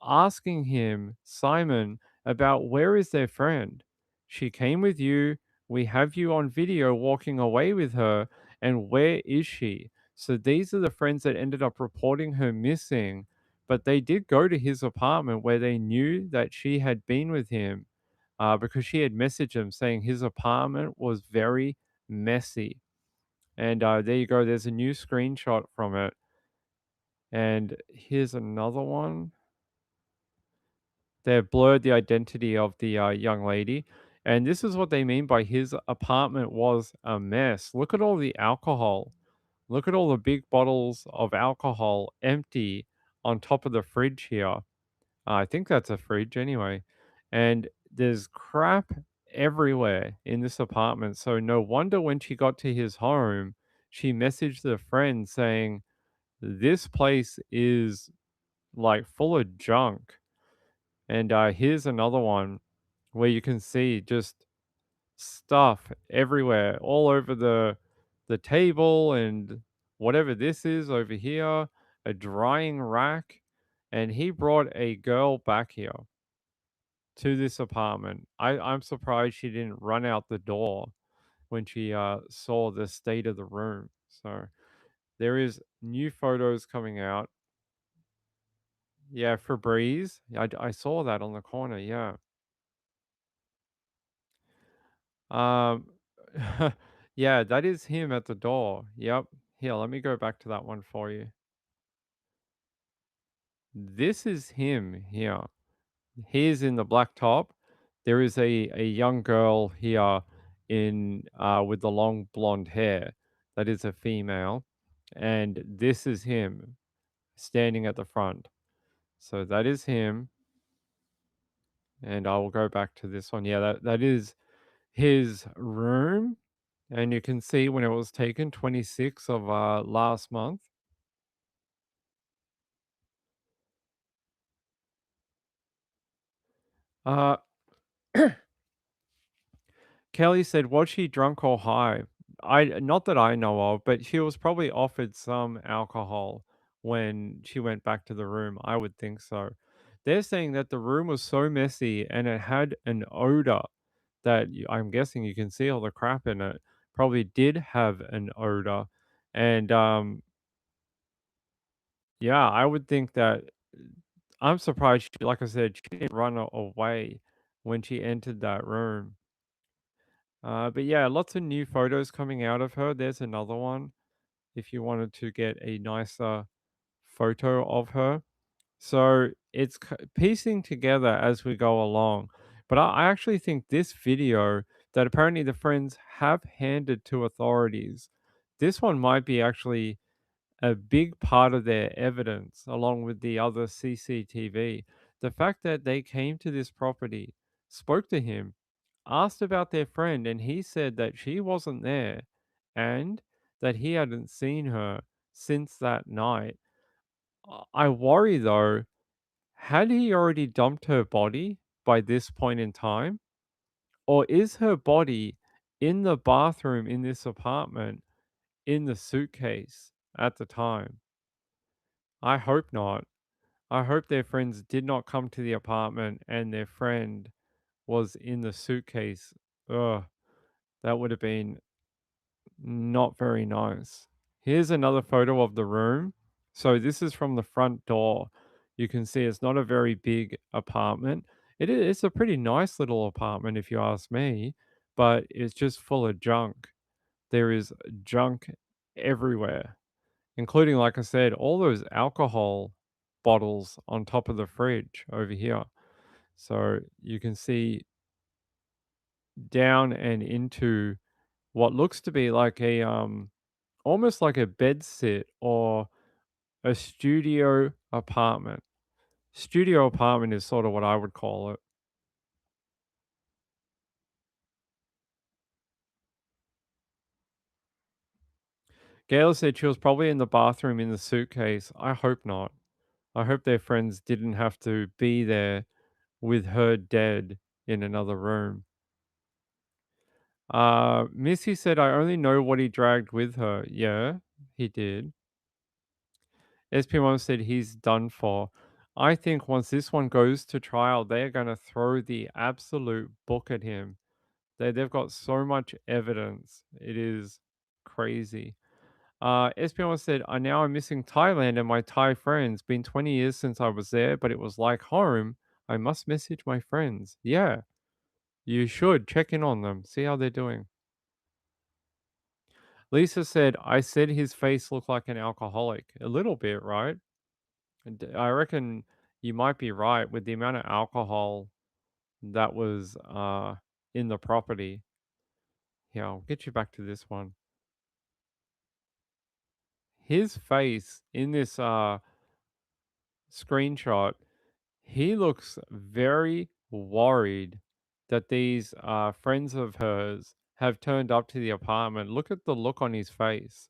asking him, Simon, about where is their friend? She came with you. We have you on video walking away with her. And where is she? So these are the friends that ended up reporting her missing, but they did go to his apartment where they knew that she had been with him because she had messaged him saying his apartment was very messy. And there you go. There's a new screenshot from it. And here's another one. They've blurred the identity of the young lady. And this is what they mean by his apartment was a mess. Look at all the alcohol. Look at all the big bottles of alcohol empty on top of the fridge here. I think that's a fridge anyway. And there's crap everywhere in this apartment. So no wonder when she got to his home, she messaged the friend saying, "This place is like full of junk." And here's another one where you can see just stuff everywhere, all over the table and whatever this is over here, a drying rack. And he brought a girl back here to this apartment. I'm surprised she didn't run out the door when she saw the state of the room. So there is new photos coming out. Yeah, Febreze. I saw that on the corner. Yeah. Um, yeah, that is him at the door. Yep. Here, let me go back to that one for you. This is him here. He is in the black top. There is a young girl here in with the long blonde hair. That is a female. And this is him standing at the front. So that is him. And I will go back to this one. Yeah, that is his room. And you can see when it was taken, 26th of last month. Uh, Kelly said, was she drunk or high? Not that I know of, but she was probably offered some alcohol when she went back to the room. I would think so. They're saying that the room was so messy and it had an odor that I'm guessing you can see all the crap in it. Probably did have an odor. And yeah, I would think that I'm surprised, like I said, she didn't run away when she entered that room. But yeah, lots of new photos coming out of her. There's another one if you wanted to get a nicer photo of her. So it's piecing together as we go along. But I actually think this video that apparently the friends have handed to authorities, this one might be actually a big part of their evidence, along with the other CCTV. The fact that they came to this property, spoke to him, asked about their friend, and he said that she wasn't there and that he hadn't seen her since that night. I worry though, had he already dumped her body by this point in time? Or is her body in the bathroom in this apartment in the suitcase at the time? I hope not. I hope their friends did not come to the apartment and their friend was in the suitcase. Ugh, that would have been not very nice. Here's another photo of the room. So this is from the front door. You can see it's not a very big apartment. It's a pretty nice little apartment if you ask me, but it's just full of junk. There is junk everywhere, including, like I said, all those alcohol bottles on top of the fridge over here. So you can see down and into what looks to be like a almost like a bed sit or a studio apartment. Studio apartment is sort of what I would call it. Gail said she was probably in the bathroom in the suitcase. I hope not. I hope their friends didn't have to be there with her dead in another room. Missy said, I only know what he dragged with her. Yeah, he did. SP1 said he's done for. I think once this one goes to trial, they're going to throw the absolute book at him. They've got so much evidence. It is crazy. Espion said, I now am missing Thailand and my Thai friends. Been 20 years since I was there, but it was like home. I must message my friends. Yeah, you should check in on them, see how they're doing. Lisa said, I said his face looked like an alcoholic. A little bit, right? And I reckon you might be right with the amount of alcohol that was in the property. Yeah, I'll get you back to this one. His face in this screenshot, he looks very worried that these friends of hers have turned up to the apartment. Look at the look on his face.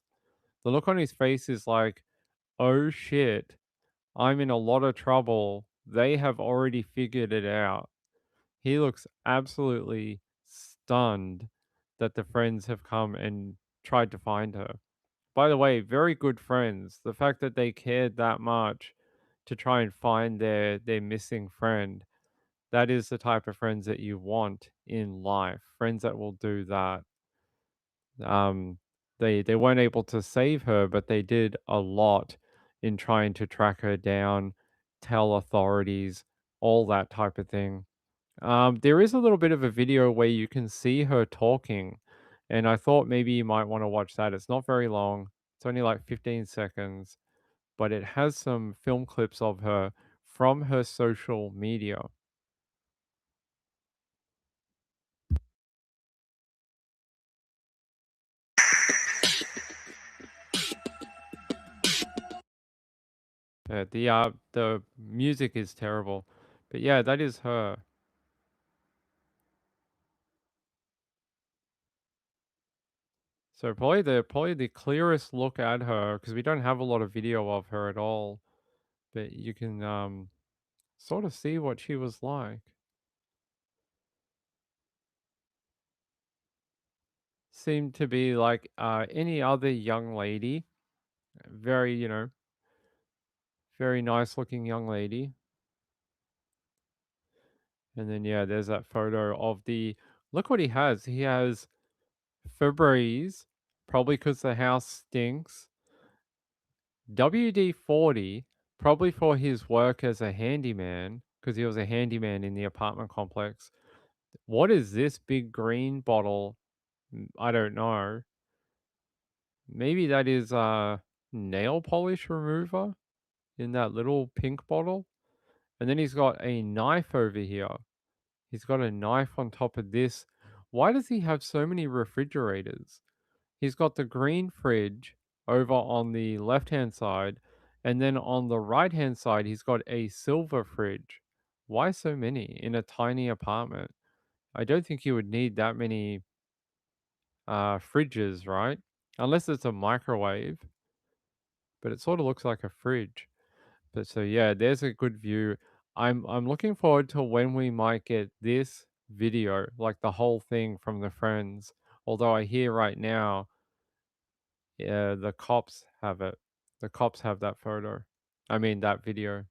The look on his face is like, oh shit, I'm in a lot of trouble. They have already figured it out. He looks absolutely stunned that the friends have come and tried to find her. By the way, very good friends. The fact that they cared that much to try and find their missing friend, that is the type of friends that you want in life. Friends that will do that. They weren't able to save her, but they did a lot in trying to track her down, tell authorities, all that type of thing. There is a little bit of a video where you can see her talking, and I thought maybe you might want to watch that. It's not very long. It's only like 15 seconds, but it has some film clips of her from her social media. The music is terrible, but yeah, that is her. So probably the clearest look at her, because we don't have a lot of video of her at all, but you can sort of see what she was like. Seemed to be like any other young lady, very, very nice looking young lady. And then yeah, there's that photo of look what he has. He has Febreze, probably because the house stinks. WD-40, probably for his work as a handyman, because he was a handyman in the apartment complex. What is this big green bottle? I don't know. Maybe that is nail polish remover in that little pink bottle. And then he's got a knife over here. He's got a knife on top of this. Why does he have so many refrigerators? He's got the green fridge over on the left-hand side, and then on the right-hand side, he's got a silver fridge. Why so many in a tiny apartment? I don't think you would need that many fridges, right? Unless it's a microwave, but it sort of looks like a fridge. But so yeah, there's a good view. I'm looking forward to when we might get this video, like the whole thing from the friends. Although I hear right now, yeah, the cops have it. The cops have that photo. I mean that video.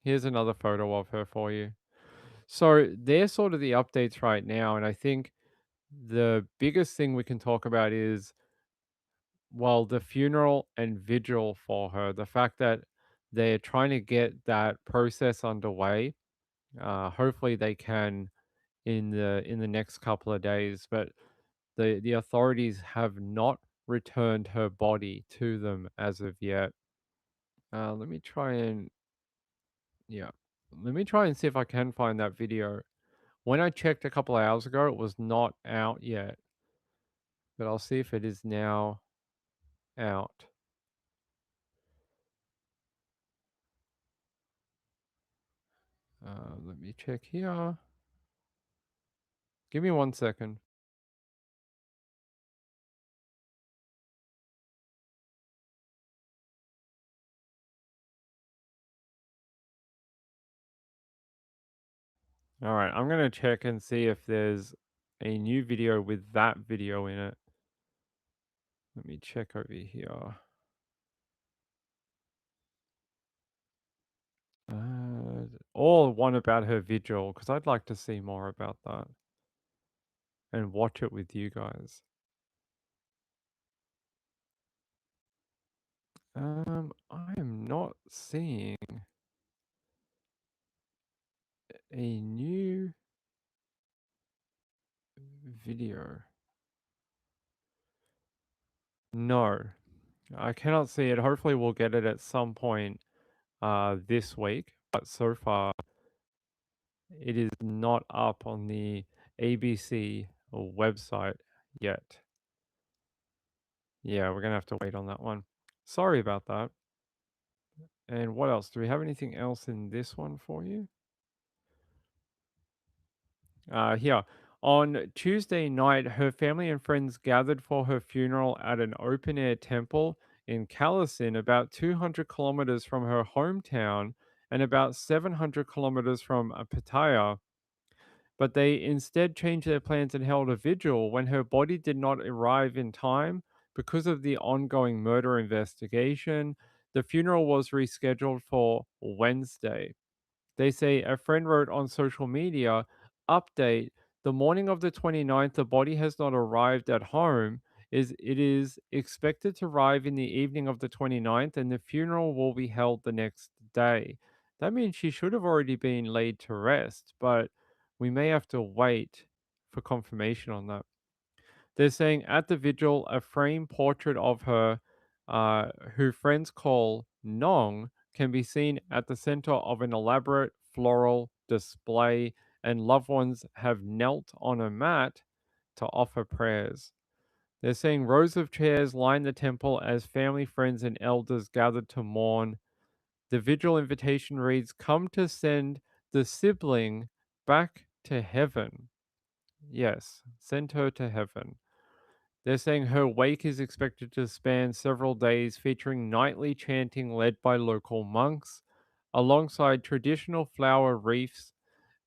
Here's another photo of her for you. So they're sort of the updates right now, and I think the biggest thing we can talk about is, well, the funeral and vigil for her. The fact that they're trying to get that process underway. Hopefully they can in the next couple of days, but the authorities have not returned her body to them as of yet. Let me try and yeah, let me try and see if I can find that video. When I checked a couple of hours ago, it was not out yet, but I'll see if it is now out. Let me check here. Give me 1 second. All right, I'm going to check and see if there's a new video with that video in it. Let me check over here. or one about her vigil, because I'd like to see more about that and watch it with you guys. I am not seeing a new video. No, I cannot see it. Hopefully we'll get it at some point this week, but so far it is not up on the ABC website yet. Yeah, we're gonna have to wait on that one. Sorry about that. And what else? Do we have anything else in this one for you? Here. On Tuesday night, her family and friends gathered for her funeral at an open air temple in Callison, about 200 kilometers from her hometown and about 700 kilometers from Pattaya. But they instead changed their plans and held a vigil when her body did not arrive in time because of the ongoing murder investigation. The funeral was rescheduled for Wednesday. They say a friend wrote on social media, update, the morning of the 29th, the body has not arrived at home. It is expected to arrive in the evening of the 29th and the funeral will be held the next day. That means she should have already been laid to rest, but we may have to wait for confirmation on that. They're saying at the vigil, a framed portrait of her, who friends call Nong, can be seen at the center of an elaborate floral display, and loved ones have knelt on a mat to offer prayers. They're saying rows of chairs line the temple as family, friends, and elders gathered to mourn. The vigil invitation reads, "Come to send the sibling back to heaven." Yes, send her to heaven. They're saying her wake is expected to span several days, featuring nightly chanting led by local monks. Alongside traditional flower wreaths,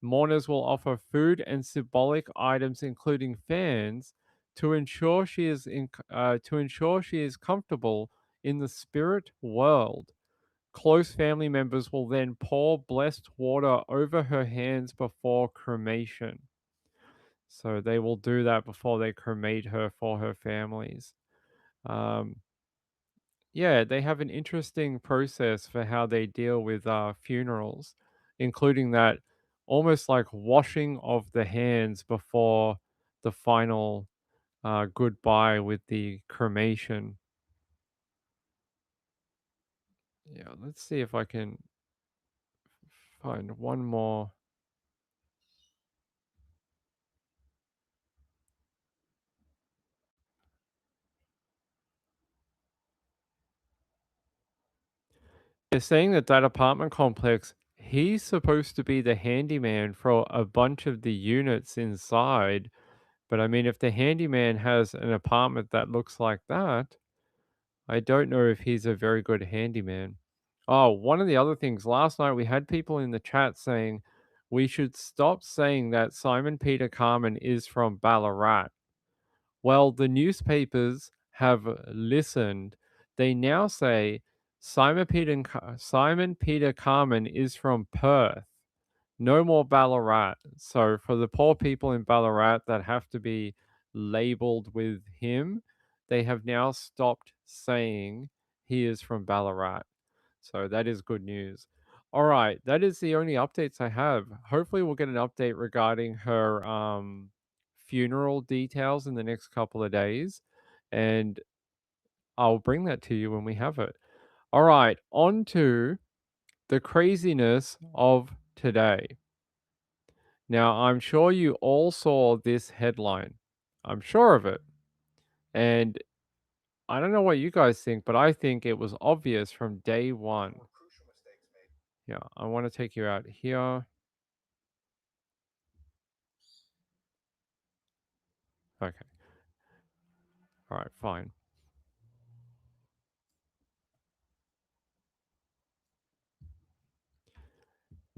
mourners will offer food and symbolic items, including fans, to ensure she is comfortable in the spirit world. Close family members will then pour blessed water over her hands before cremation. So they will do that before they cremate her for her families. Um, yeah, they have an interesting process for how they deal with funerals, including that almost like washing of the hands before the final goodbye with the cremation. Yeah, let's see if I can find one more. They're saying that that apartment complex, he's supposed to be the handyman for a bunch of the units inside. But I mean, if the handyman has an apartment that looks like that, I don't know if he's a very good handyman. Oh, one of the other things, last night we had people in the chat saying we should stop saying that Simon Peter Carmen is from Ballarat. Well, the newspapers have listened. They now say Simon Peter Carmen is from Perth. No more Ballarat. So for the poor people in Ballarat that have to be labeled with him, they have now stopped saying he is from Ballarat. So that is good news. All right, that is the only updates I have. Hopefully we'll get an update regarding her funeral details in the next couple of days, and I'll bring that to you when we have it. All right, on to the craziness of today. Now, I'm sure you all saw this headline. I'm sure of it. And I don't know what you guys think, but I think it was obvious from day one. Yeah, I want to take you out here. Okay. All right, fine.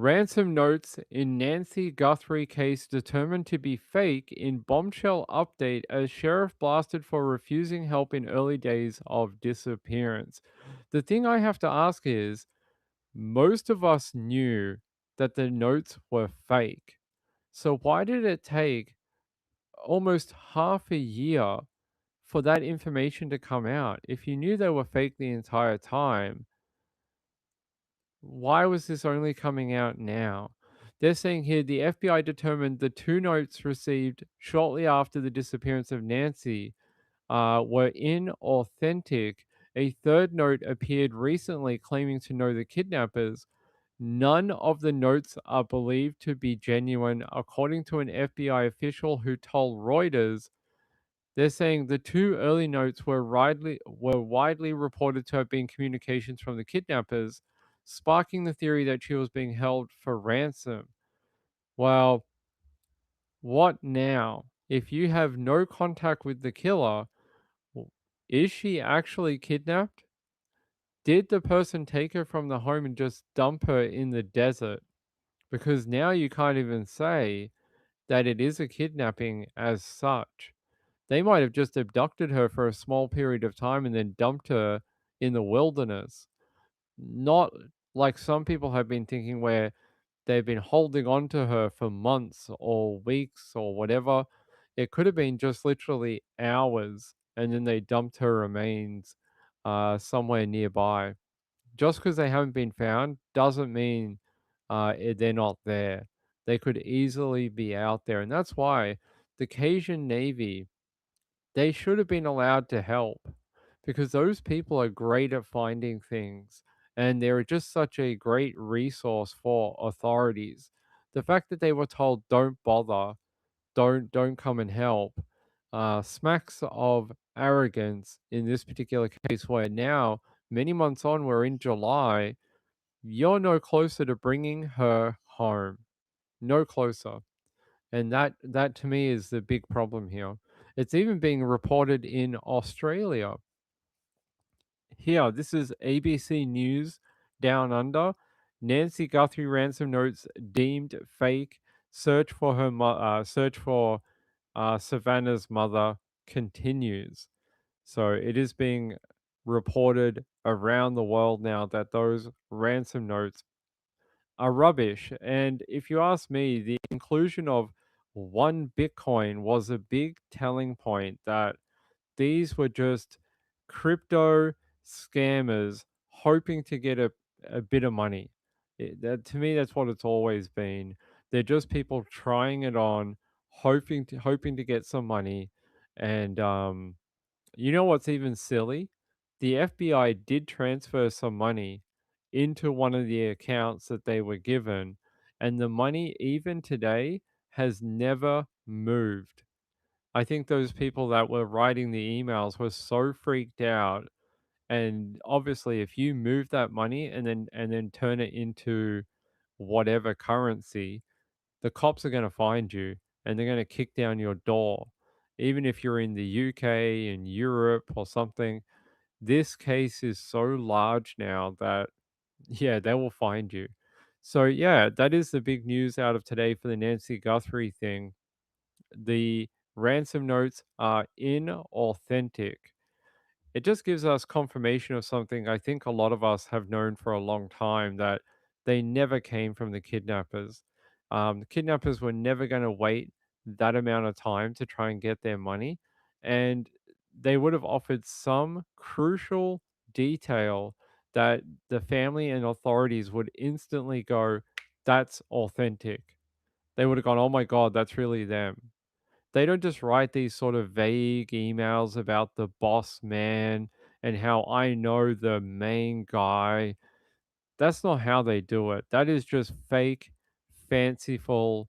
Ransom notes in Nancy Guthrie case determined to be fake in bombshell update as sheriff blasted for refusing help in early days of disappearance. The thing I have to ask is, most of us knew that the notes were fake. So why did it take almost half a year for that information to come out? If you knew they were fake the entire time, why was this only coming out now? They're saying here the FBI determined the 2 notes received shortly after the disappearance of Nancy were inauthentic. A third note appeared recently claiming to know the kidnappers. None of the notes are believed to be genuine, according to an FBI official who told Reuters. They're saying the 2 early notes were widely reported to have been communications from the kidnappers, sparking the theory that she was being held for ransom. Well, what now? If you have no contact with the killer, is she actually kidnapped? Did the person take her from the home and just dump her in the desert? Because now you can't even say that it is a kidnapping as such. They might have just abducted her for a small period of time and then dumped her in the wilderness. Not like some people have been thinking, where they've been holding on to her for months or weeks or whatever. It could have been just literally hours, and then they dumped her remains somewhere nearby. Just because they haven't been found doesn't mean they're not there. They could easily be out there. And that's why the Cajun Navy, they should have been allowed to help, because those people are great at finding things, and they're just such a great resource for authorities. The fact that they were told don't bother, don't come and help, smacks of arrogance in this particular case, where now, many months on, we're in July, you're no closer to bringing her home. No closer. And that to me is the big problem here. It's even being reported in Australia. Here, this is ABC News Down Under. Nancy Guthrie ransom notes deemed fake. Search for Savannah's mother continues. So it is being reported around the world now that those ransom notes are rubbish. And if you ask me, the inclusion of one Bitcoin was a big telling point that these were just crypto scammers hoping to get a bit of money. To me, that's what it's always been. They're just people trying it on, hoping to get some money. And you know what's even silly? The FBI did transfer some money into one of the accounts that they were given, and the money, even today, has never moved. I think those people that were writing the emails were so freaked out. And obviously, if you move that money and then turn it into whatever currency, the cops are going to find you and they're going to kick down your door. Even if you're in the UK and Europe or something, this case is so large now that, yeah, they will find you. So, yeah, that is the big news out of today for the Nancy Guthrie thing. The ransom notes are inauthentic. It just gives us confirmation of something I think a lot of us have known for a long time, that they never came from the kidnappers. The kidnappers were never going to wait that amount of time to try and get their money. And they would have offered some crucial detail that the family and authorities would instantly go, that's authentic. They would have gone, oh my God, that's really them. They don't just write these sort of vague emails about the boss man and how I know the main guy. That's not how they do it. That is just fake, fanciful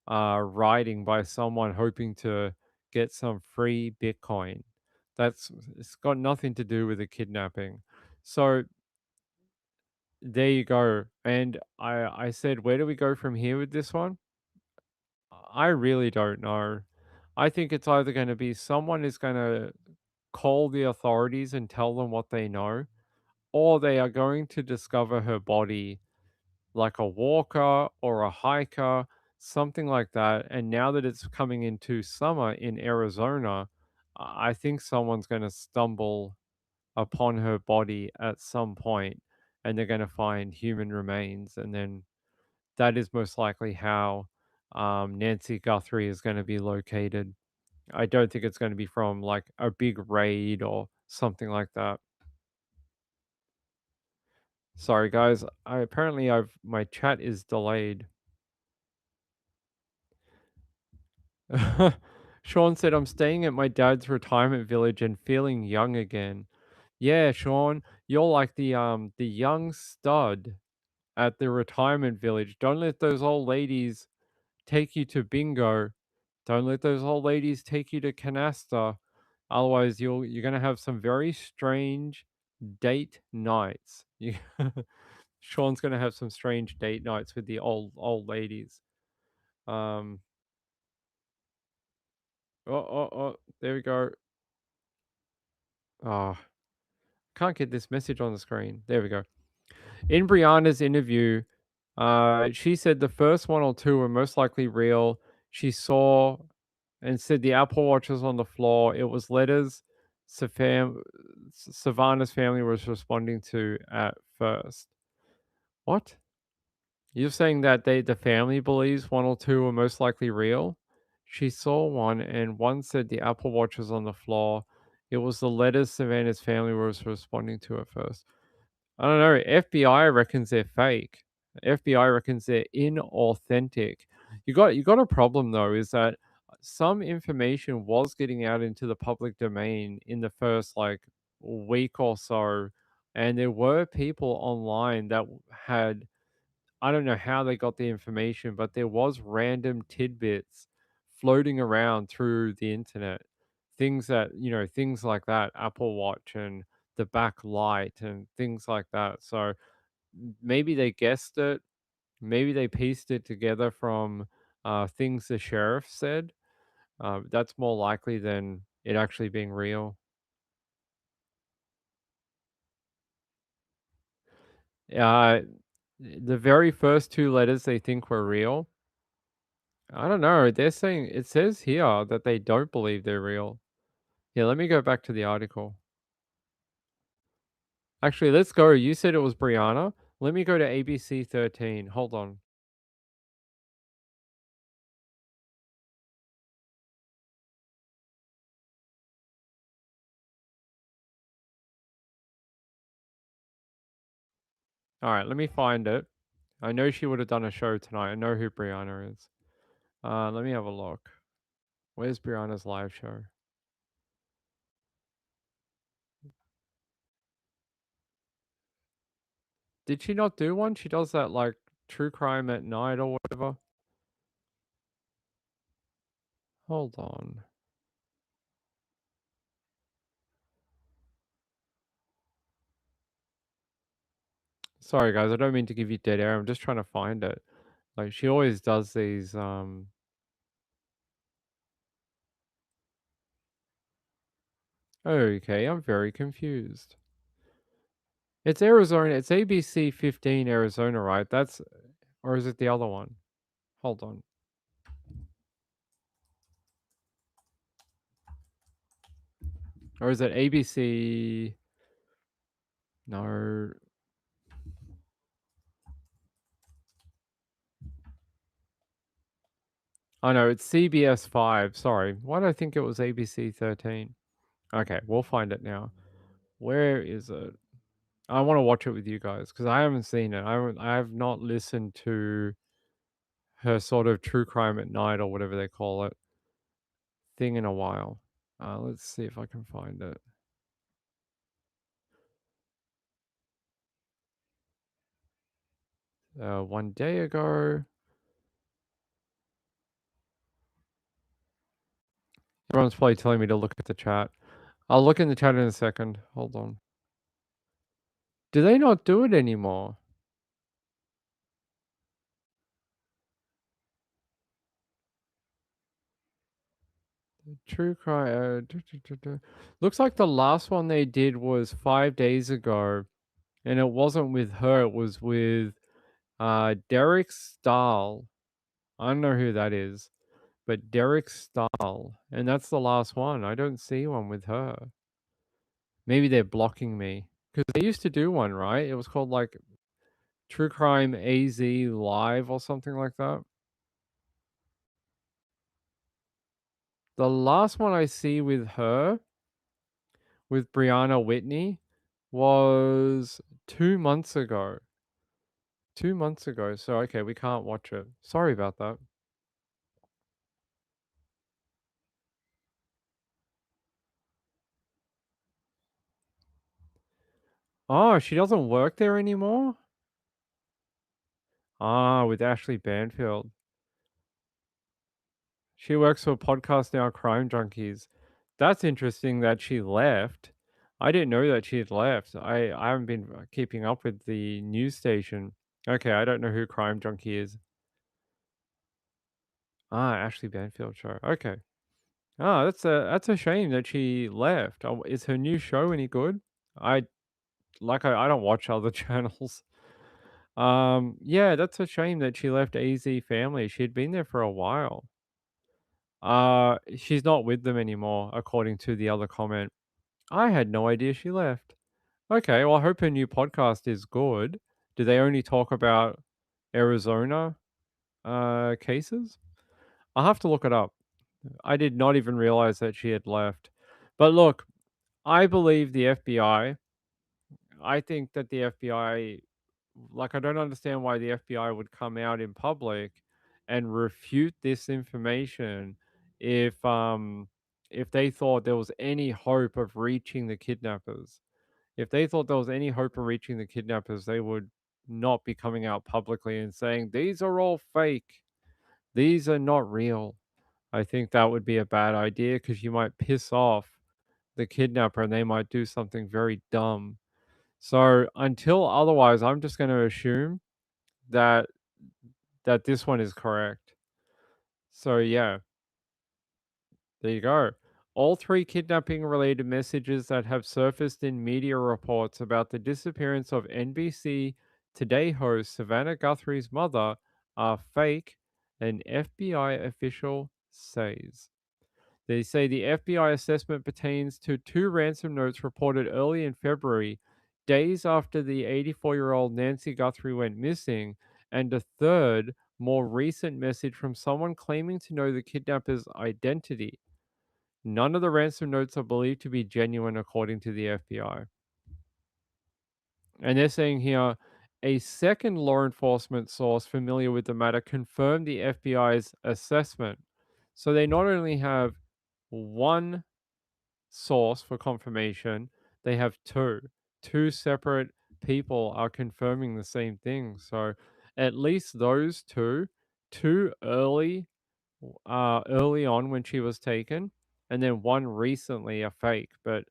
writing by someone hoping to get some free Bitcoin. It's got nothing to do with the kidnapping. So there you go. And I said, where do we go from here with this one? I really don't know. I think it's either going to be someone is going to call the authorities and tell them what they know, or they are going to discover her body, like a walker or a hiker, something like that. And now that it's coming into summer in Arizona, I think someone's going to stumble upon her body at some point, and they're going to find human remains, and then that is most likely how Nancy Guthrie is going to be located. I don't think it's going to be from like a big raid or something like that. Sorry guys, my chat is delayed. Sean said, I'm staying at my dad's retirement village and feeling young again. Yeah, Sean, you're like the young stud at the retirement village. Don't let those old ladies take you to bingo. Don't let those old ladies take you to canasta. Otherwise, you're gonna have some very strange date nights. Sean's gonna have some strange date nights with the old ladies. Oh, there we go. Ah, can't get this message on the screen. There we go. In Brianna's interview, she said the first one or two were most likely real. She saw and said the Apple Watch was on the floor. It was letters Savannah's family was responding to at first. What? You're saying that the family believes one or two were most likely real? She saw one, and one said the Apple Watch was on the floor. It was the letters Savannah's family was responding to at first. I don't know. FBI reckons they're fake. FBI reckons they're inauthentic. You got a problem though, is that some information was getting out into the public domain in the first like week or so, and there were people online that had, I don't know how they got the information, but there was random tidbits floating around through the internet. Things that, things like that, Apple Watch and the backlight and things like that. So maybe they guessed it. Maybe they pieced it together from things the sheriff said. That's more likely than it actually being real. The very first two letters they think were real. I don't know. They're saying, it says here that they don't believe they're real. Yeah, let me go back to the article. Actually, let's go. You said it was Brianna. Let me go to ABC 13. Hold on. All right, let me find it. I know she would have done a show tonight. I know who Brianna is. Let me have a look. Where's Brianna's live show? Did she not do one? She does that like true crime at night or whatever. Hold on. Sorry guys, I don't mean to give you dead air. I'm just trying to find it. Like she always does these Okay, I'm very confused. It's Arizona. It's ABC 15 Arizona, right? Or is it the other one? Hold on. Or is it ABC? No. Oh no, it's CBS 5. Sorry. Why did I think it was ABC 13? Okay, we'll find it now. Where is it? I want to watch it with you guys because I haven't seen it. I have not listened to her sort of true crime at night or whatever they call it thing in a while. Let's see if I can find it. One day ago. Everyone's probably telling me to look at the chat. I'll look in the chat in a second. Hold on. Do they not do it anymore? True crime. Looks like the last one they did was 5 days ago, and it wasn't with her. It was with Derek Stahl. I don't know who that is, but Derek Stahl, and that's the last one. I don't see one with her. Maybe they're blocking me because they used to do one, right? It was called like True Crime AZ Live or something like that. The last one I see with her, with Brianna Whitney, was 2 months ago. 2 months ago. So, okay, we can't watch it. Sorry about that. Oh, she doesn't work there anymore? Ah, with Ashley Banfield. She works for Podcast Now Crime Junkies. That's interesting that she left. I didn't know that she had left. I haven't been keeping up with the news station. Okay, I don't know who Crime Junkie is. Ah, Ashley Banfield show. Okay. Ah, that's a shame that she left. Is her new show any good? I I don't watch other channels. Yeah, that's a shame that she left AZ Family. She'd been there for a while. She's not with them anymore, according to the other comment. I had no idea she left. Okay, well, I hope her new podcast is good. Do they only talk about Arizona cases? I'll have to look it up. I did not even realize that she had left. But look, I believe the FBI. I think that the FBI, I don't understand why the FBI would come out in public and refute this information if they thought there was any hope of reaching the kidnappers. If they thought there was any hope of reaching the kidnappers, they would not be coming out publicly and saying, these are all fake. These are not real. I think that would be a bad idea because you might piss off the kidnapper and they might do something very dumb. So until otherwise, I'm just going to assume that this one is correct. So yeah, there you go. All 3 kidnapping-related messages that have surfaced in media reports about the disappearance of NBC Today host Savannah Guthrie's mother are fake, an FBI official says. They say the FBI assessment pertains to 2 ransom notes reported early in February, days after the 84-year-old Nancy Guthrie went missing, and a third, more recent message from someone claiming to know the kidnapper's identity. None of the ransom notes are believed to be genuine, according to the FBI. And they're saying here, a second law enforcement source familiar with the matter confirmed the FBI's assessment. So they not only have one source for confirmation, they have two. Two separate people are confirming the same thing. So at least those two early on when she was taken, and then one recently a fake. But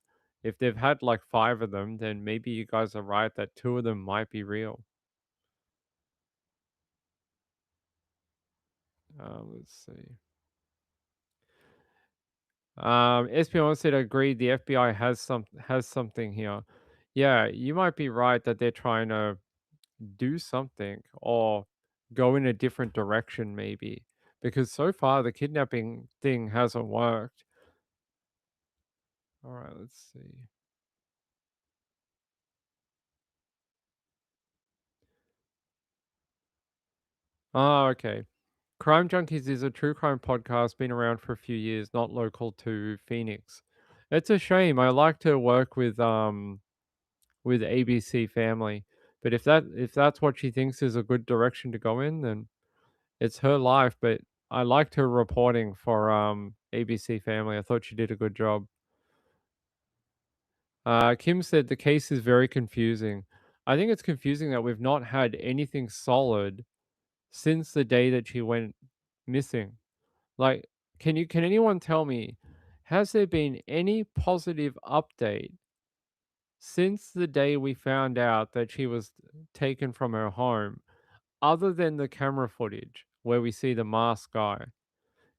if they've had like 5 of them, then maybe you guys are right that 2 of them might be real. Let's see. SPO said agreed the FBI has something here. Yeah, you might be right that they're trying to do something or go in a different direction maybe, because so far the kidnapping thing hasn't worked. All right, let's see. Oh, okay. Crime Junkies is a true crime podcast, been around for a few years, not local to Phoenix. It's a shame. I like to work with ABC Family, but if that's what she thinks is a good direction to go in, then it's her life. But I liked her reporting for ABC Family. I thought she did a good job. Kim said the case is very confusing. I think it's confusing that we've not had anything solid since the day that she went missing. Like, can anyone tell me, has there been any positive update since the day we found out that she was taken from her home, other than the camera footage where we see the masked guy?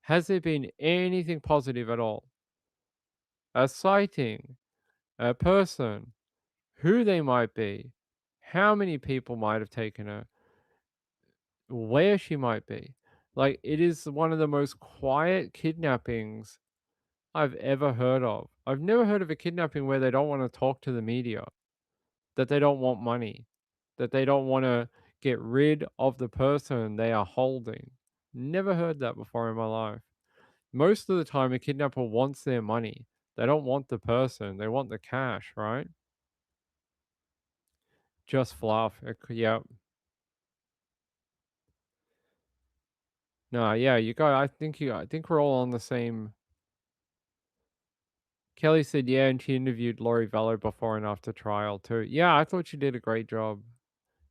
Has there been anything positive at all? A sighting, a person, who they might be, how many people might have taken her, where she might be. Like, it is one of the most quiet kidnappings I've ever heard of. I've never heard of a kidnapping where they don't want to talk to the media, that they don't want money, that they don't want to get rid of the person they are holding. Never heard that before in my life. Most of the time, a kidnapper wants their money. They don't want the person. They want the cash, right? Just fluff. Yep. No, yeah, you guys. I think we're all on the same. Kelly said, yeah, and she interviewed Lori Vallow before and after trial too. Yeah, I thought she did a great job.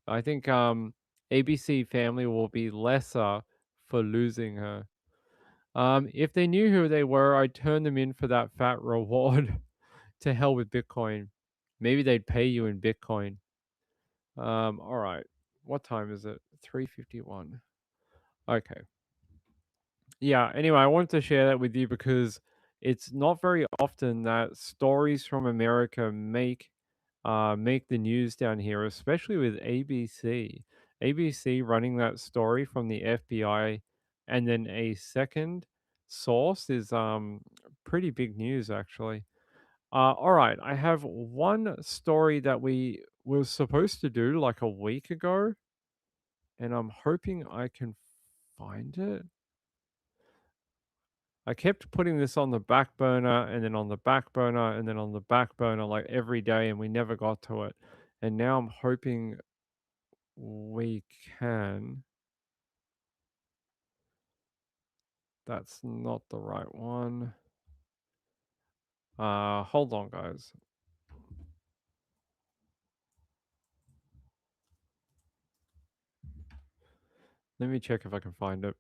I think ABC Family will be lesser for losing her. If they knew who they were, I'd turn them in for that fat reward. To hell with Bitcoin. Maybe they'd pay you in Bitcoin. All right. What time is it? 3:51. Okay. Yeah, anyway, I wanted to share that with you because it's not very often that stories from America make the news down here, especially with ABC. ABC running that story from the FBI and then a second source is pretty big news actually. All right, I have one story that we were supposed to do like a week ago, and I'm hoping I can find it. I kept putting this on the back burner and then on the back burner and then on the back burner like every day, and we never got to it. And now I'm hoping we can. That's not the right one. Hold on, guys. Let me check if I can find it.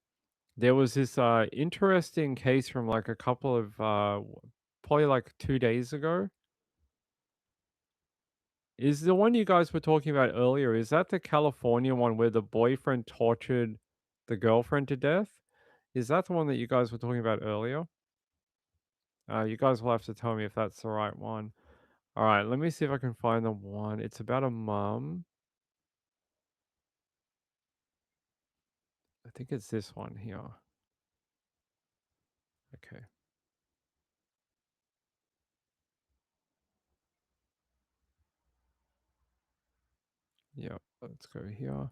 There was this interesting case from like a couple of probably like 2 days ago. Is the one you guys were talking about earlier, is that the California one where the boyfriend tortured the girlfriend to death? Is that the one that you guys were talking about earlier? You guys will have to tell me if that's the right one. All right, let me see if I can find the one. It's about a mom. I think it's this one here. Okay. Yeah, let's go here.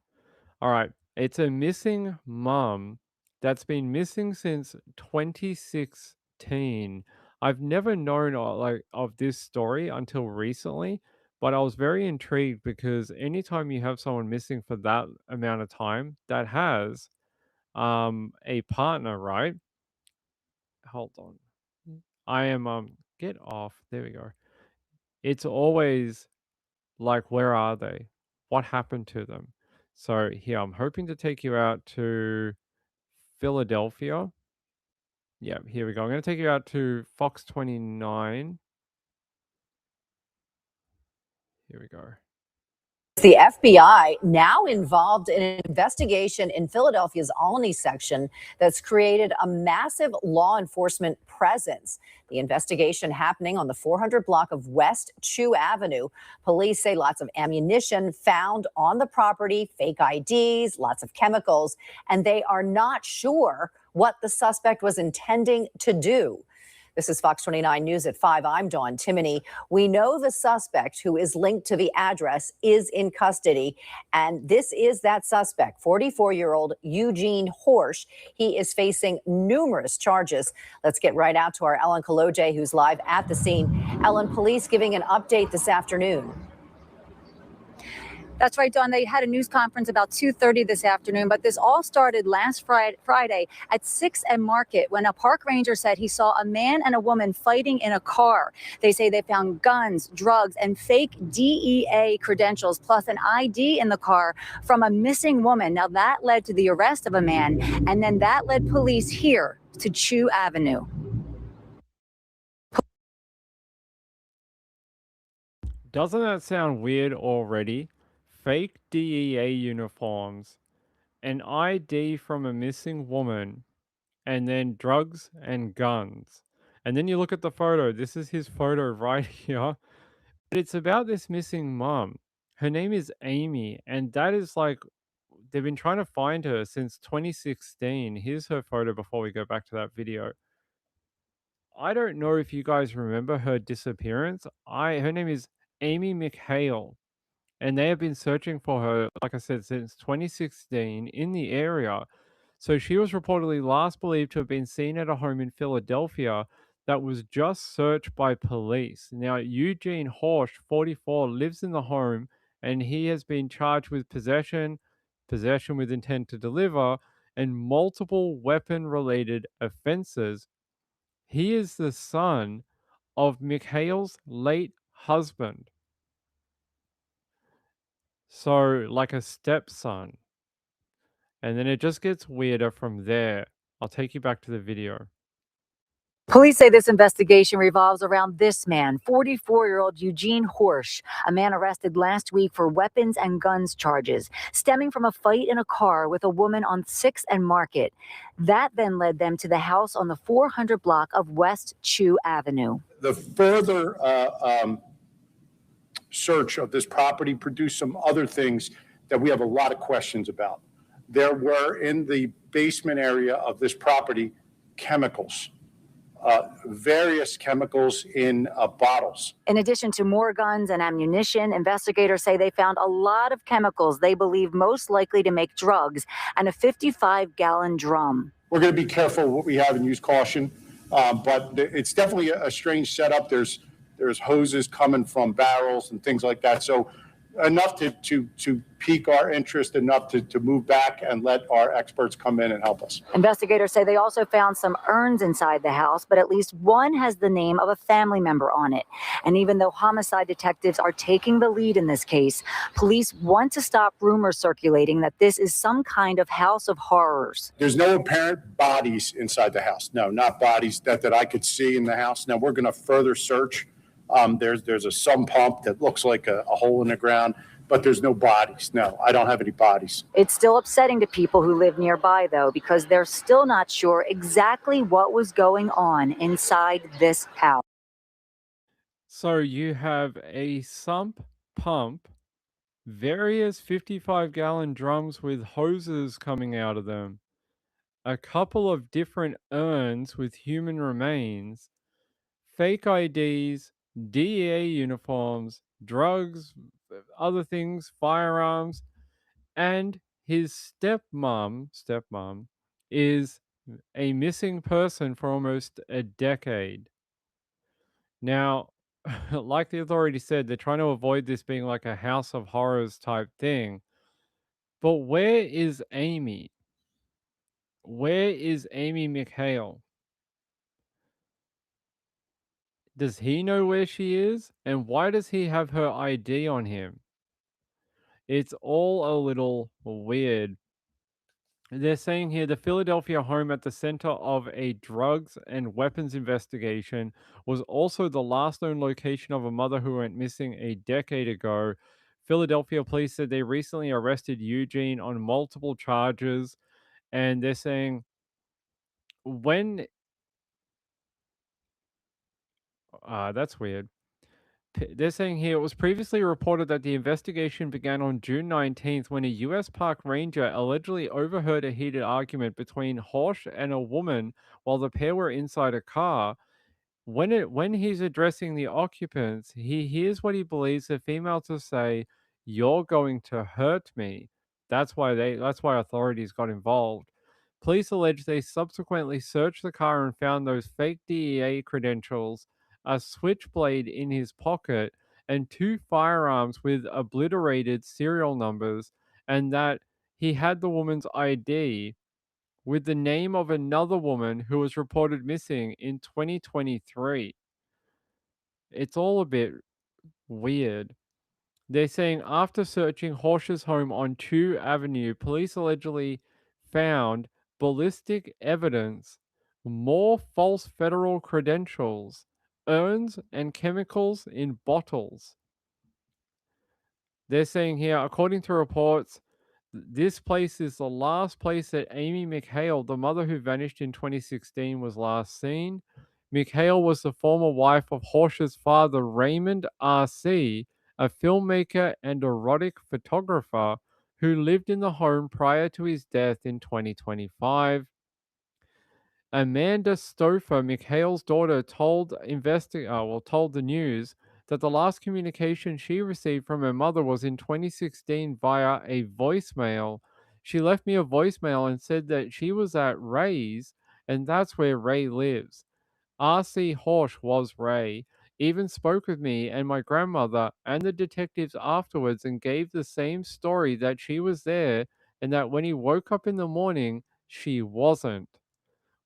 All right. It's a missing mom that's been missing since 2016. I've never known like of this story until recently, but I was very intrigued because anytime you have someone missing for that amount of time that has a partner, right? Hold on. I am get off. There we go. It's always like, where are they? What happened to them? So here, I'm hoping to take you out to Philadelphia. Yeah, here we go. I'm going to take you out to Fox 29. Here we go. The FBI now involved in an investigation in Philadelphia's Alany section that's created a massive law enforcement presence. The investigation happening on the 400 block of West Chew Avenue. Police say lots of ammunition found on the property, fake IDs, lots of chemicals, and they are not sure what the suspect was intending to do. This is Fox 29 News at 5. I'm Dawn Timoney. We know the suspect who is linked to the address is in custody, and this is that suspect, 44-year-old Eugene Horsch. He is facing numerous charges. Let's get right out to our Ellen Kaloje, who's live at the scene. Ellen, police giving an update this afternoon. That's right, Dawn. They had a news conference about 2:30 this afternoon, but this all started last Friday at 6 and Market when a park ranger said he saw a man and a woman fighting in a car. They say they found guns, drugs, and fake DEA credentials, plus an ID in the car from a missing woman. Now, that led to the arrest of a man, and then that led police here to Chew Avenue. Doesn't that sound weird already? Fake DEA uniforms, an ID from a missing woman, and then drugs and guns. And then you look at the photo. This is his photo right here. But it's about this missing mom. Her name is Amy, and that is like, they've been trying to find her since 2016. Here's her photo before we go back to that video. I don't know if you guys remember her disappearance. Her name is Amy McHale. and they have been searching for her, like I said, since 2016 in the area. So she was reportedly last believed to have been seen at a home in Philadelphia that was just searched by police. Now, Eugene Horsch, 44, lives in the home, and he has been charged with possession with intent to deliver, and multiple weapon-related offenses. He is the son of Mikhail's late husband. So, like a stepson. And then it just gets weirder from there. I'll take you back to the video. Police say this investigation revolves around this man, 44-year-old Eugene Horsch, a man arrested last week for weapons and guns charges, stemming from a fight in a car with a woman on 6th and Market. That then led them to the house on the 400 block of West Chew Avenue. The further search of this property produced some other things that we have a lot of questions about. There were in the basement area of this property chemicals. Various chemicals in bottles. In addition to more guns and ammunition, investigators say they found a lot of chemicals they believe most likely to make drugs and a 55-gallon drum. We're going to be careful what we have and use caution, but it's definitely a strange setup. There's hoses coming from barrels and things like that. So enough to pique our interest, enough to move back and let our experts come in and help us. Investigators say they also found some urns inside the house, but at least one has the name of a family member on it. And even though homicide detectives are taking the lead in this case, police want to stop rumors circulating that this is some kind of house of horrors. There's no apparent bodies inside the house. No, not bodies that I could see in the house. Now we're going to further search. There's a sump pump that looks like a hole in the ground, but there's no bodies. No, I don't have any bodies. It's still upsetting to people who live nearby, though, because they're still not sure exactly what was going on inside this house. So you have a sump pump, various 55-gallon drums with hoses coming out of them, a couple of different urns with human remains, fake IDs, DEA uniforms, drugs, other things, firearms, and his stepmom is a missing person for almost a decade. Now, like the authority said, they're trying to avoid this being like a House of Horrors type thing. But where is Amy? Where is Amy Mikhail? Does he know where she is? And why does he have her ID on him? It's all a little weird. They're saying here the Philadelphia home at the center of a drugs and weapons investigation was also the last known location of a mother who went missing a decade ago. Philadelphia police said they recently arrested Eugene on multiple charges, and they're saying that's weird. They're saying here it was previously reported that the investigation began on June 19th when a U.S. park ranger allegedly overheard a heated argument between Horsch and a woman while the pair were inside a car. When he's addressing the occupants, he hears what he believes the female to say, "You're going to hurt me." That's why authorities got involved. Police allege they subsequently searched the car and found those fake DEA credentials, a switchblade in his pocket, and 2 firearms with obliterated serial numbers, and that he had the woman's ID with the name of another woman who was reported missing in 2023. It's all a bit weird. They're saying after searching Horsch's home on Chew Avenue, police allegedly found ballistic evidence, more false federal credentials, urns, and chemicals in bottles. They're saying here, according to reports, this place is the last place that Amy Mikhail, the mother who vanished in 2016, was last seen. Mikhail was the former wife of Horsch's father, Raymond R.C., a filmmaker and erotic photographer who lived in the home prior to his death in 2025. Amanda Stouffer, Mikhail's daughter, told the news that the last communication she received from her mother was in 2016 via a voicemail. She left me a voicemail and said that she was at Ray's, and that's where Ray lives. R.C. Horsch was Ray, even spoke with me and my grandmother and the detectives afterwards and gave the same story that she was there and that when he woke up in the morning, she wasn't.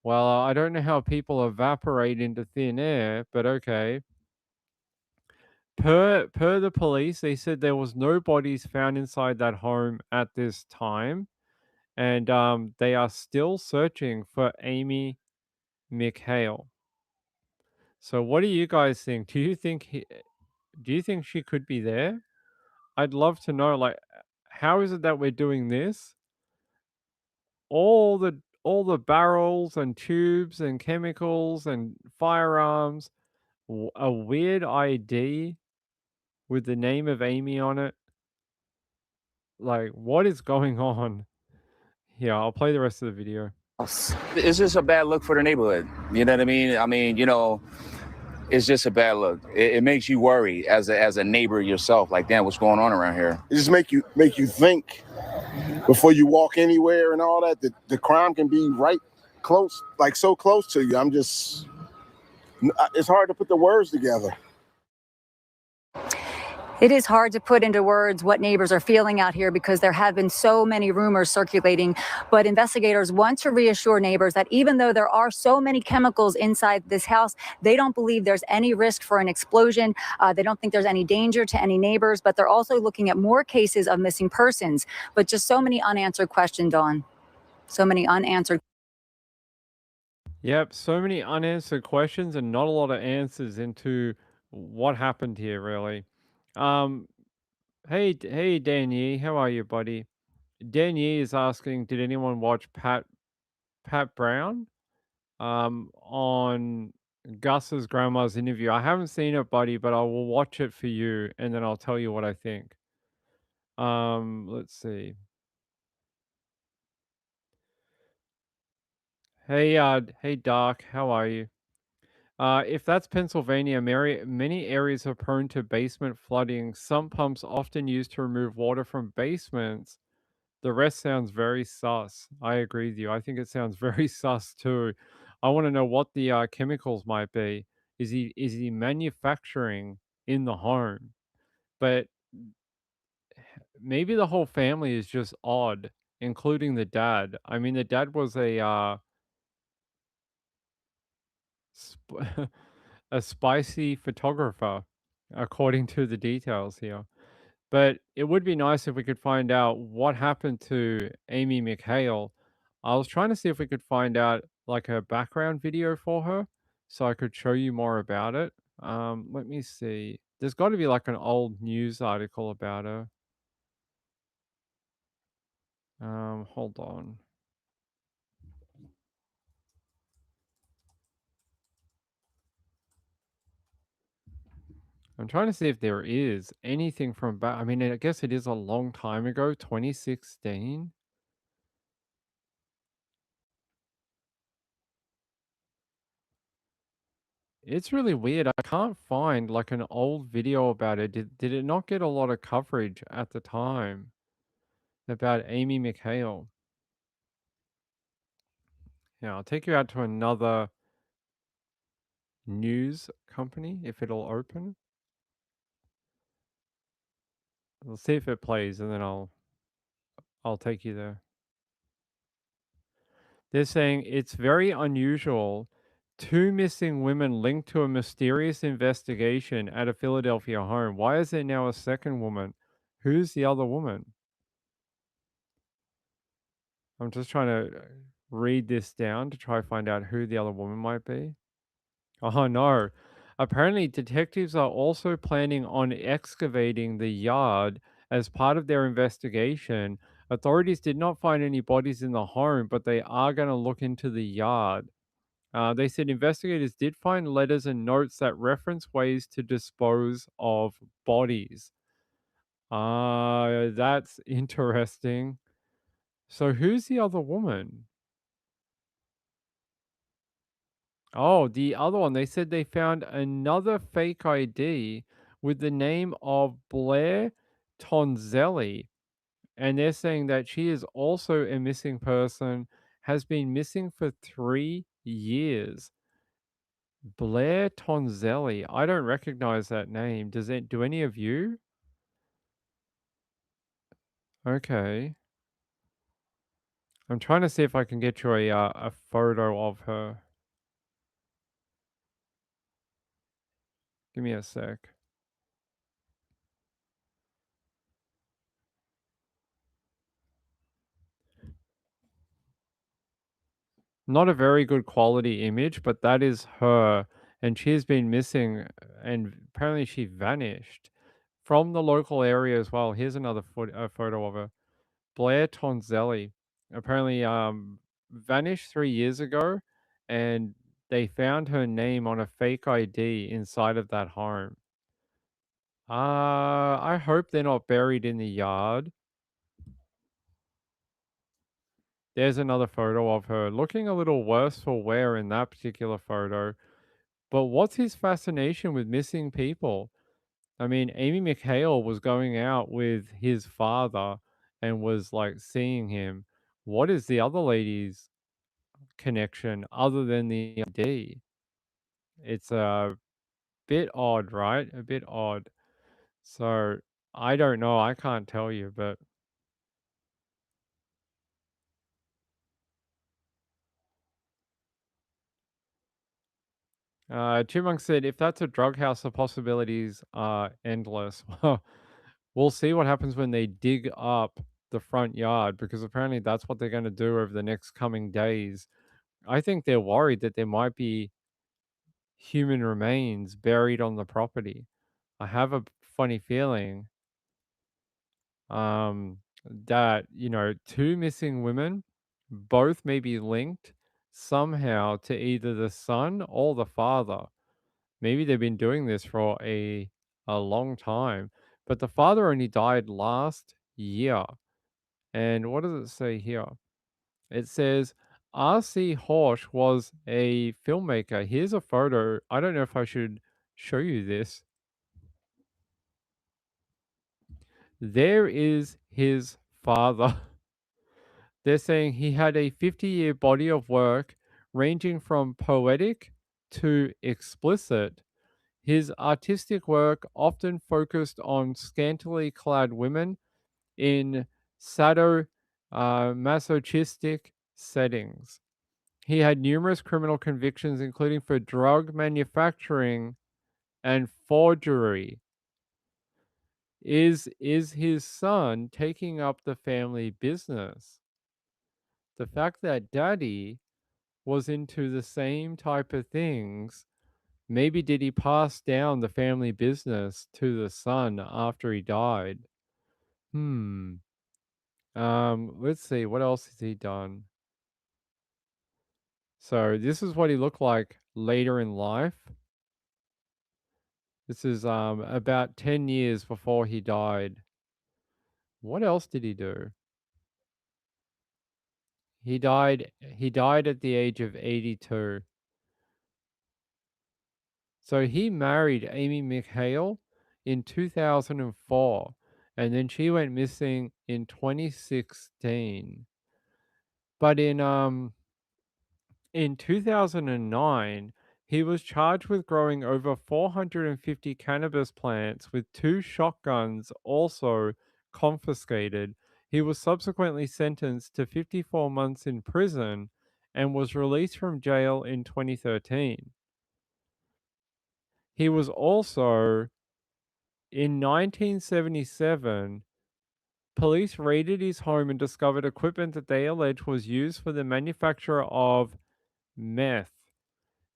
Well, I don't know how people evaporate into thin air, but okay. Per the police, they said there was no bodies found inside that home at this time, and they are still searching for Amy McHale. So, what do you guys think? Do you think she could be there? I'd love to know. Like, how is it that we're doing this? All the barrels and tubes and chemicals and firearms, a weird ID with the name of Amy on it. Like, what is going on? Yeah, I'll play the rest of the video. It's just a bad look for the neighborhood. You know what I mean? I mean, it's just a bad look. It makes you worry as a neighbor yourself. Like, damn, what's going on around here? It just make you think before you walk anywhere and all that. The crime can be right close, like so close to you. It's hard to put the words together. It is hard to put into words what neighbors are feeling out here because there have been so many rumors circulating. But investigators want to reassure neighbors that even though there are so many chemicals inside this house, they don't believe there's any risk for an explosion. They don't think there's any danger to any neighbors, but they're also looking at more cases of missing persons. But just so many unanswered questions, Dawn. So many unanswered. Yep, so many unanswered questions and not a lot of answers into what happened here, really. Hey, Dan Yee, how are you, buddy? Dan Yee is asking, did anyone watch Pat Brown on Gus's grandma's interview? I haven't seen it, buddy, but I will watch it for you and then I'll tell you what I think. Let's see. Hey, Dark, how are you? If that's Pennsylvania, many areas are prone to basement flooding. Some pumps often used to remove water from basements. The rest sounds very sus. I agree with you. I think it sounds very sus too. I want to know what the chemicals might be. Is he manufacturing in the home? But maybe the whole family is just odd, including the dad. I mean, the dad was a a spicy photographer, according to the details here. But it would be nice if we could find out what happened to Amy McHale. I was trying to see if we could find out like a background video for her so I could show you more about it. Let me see. There's got to be like an old news article about her. Hold on. I'm trying to see if there is anything from back. I mean, I guess it is a long time ago, 2016. It's really weird. I can't find like an old video about it. Did it not get a lot of coverage at the time about Amy McHale? Yeah, I'll take you out to another news company if it'll open. We'll see if it plays and then I'll take you there. They're saying it's very unusual. 2 missing women linked to a mysterious investigation at a Philadelphia home. Why is there now a second woman? Who's the other woman? I'm just trying to read this down to try to find out who the other woman might be. Oh no. Apparently, detectives are also planning on excavating the yard as part of their investigation. Authorities did not find any bodies in the home, but they are going to look into the yard. They said investigators did find letters and notes that reference ways to dispose of bodies. That's interesting. So who's the other woman? Oh, the other one. They said they found another fake ID with the name of Blair Tonzelli, and they're saying that she is also a missing person, has been missing for 3 years. Blair Tonzelli. I don't recognize that name. Do any of you? Okay. I'm trying to see if I can get you a photo of her. Give me a sec. Not a very good quality image, but that is her, and she has been missing, and apparently she vanished from the local area as well. Here's another photo of her. Blair Tonzelli apparently vanished 3 years ago, and they found her name on a fake ID inside of that home. I hope they're not buried in the yard. There's another photo of her looking a little worse for wear in that particular photo. But what's his fascination with missing people? I mean, Amy McHale was going out with his father and was like seeing him. What is the other lady's connection other than the ID? It's a bit odd, right? A bit odd. So I don't know. I can't tell you, but Chipmunk said, if that's a drug house, the possibilities are endless. Well, we'll see what happens when they dig up the front yard, because apparently that's what they're going to do over the next coming days. I think they're worried that there might be human remains buried on the property. I have a funny feeling that, two missing women both may be linked somehow to either the son or the father. Maybe they've been doing this for a long time, but the father only died last year. And what does it say here? It says R.C. Horsch was a filmmaker. Here's a photo. I don't know if I should show you this. There is his father. They're saying he had a 50-year body of work ranging from poetic to explicit. His artistic work often focused on scantily clad women in masochistic settings. He had numerous criminal convictions, including for drug manufacturing and forgery. Is his son taking up the family business? The fact that daddy was into the same type of things, maybe did he pass down the family business to the son after he died? Let's see, what else has he done? So this is what he looked like later in life. This is about 10 years before he died. What else did he do? He died at the age of 82. So he married Amy McHale in 2004, and then she went missing in 2016. But in 2009, he was charged with growing over 450 cannabis plants with 2 shotguns also confiscated. He was subsequently sentenced to 54 months in prison and was released from jail in 2013. He was also, in 1977, police raided his home and discovered equipment that they allege was used for the manufacture of meth.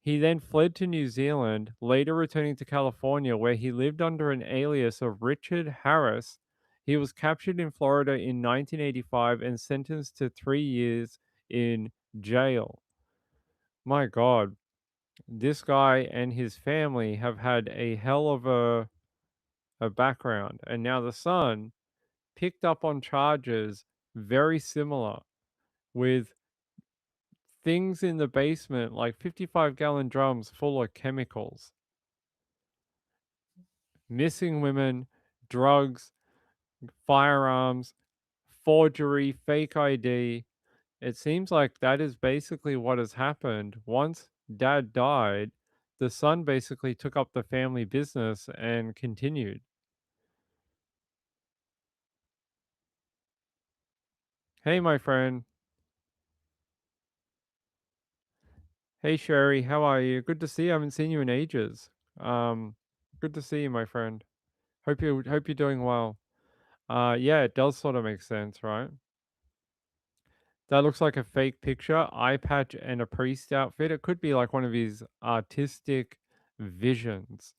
He then fled to New Zealand, later returning to California, where he lived under an alias of Richard Harris. He was captured in Florida in 1985 and sentenced to 3 years in jail. My God, this guy and his family have had a hell of a background. And now the son picked up on charges very similar, with things in the basement like 55-gallon drums full of chemicals. missing women, drugs, firearms, forgery, fake ID. It seems like that is basically what has happened. Once dad died, the son basically took up the family business and continued. Hey, my friend. Hey, Sherry, how are you? Good to see you. I haven't seen you in ages. Good to see you, my friend. Hope you're doing well. Yeah, it does sort of make sense, right? That looks like a fake picture, eye patch and a priest outfit. It could be like one of his artistic visions.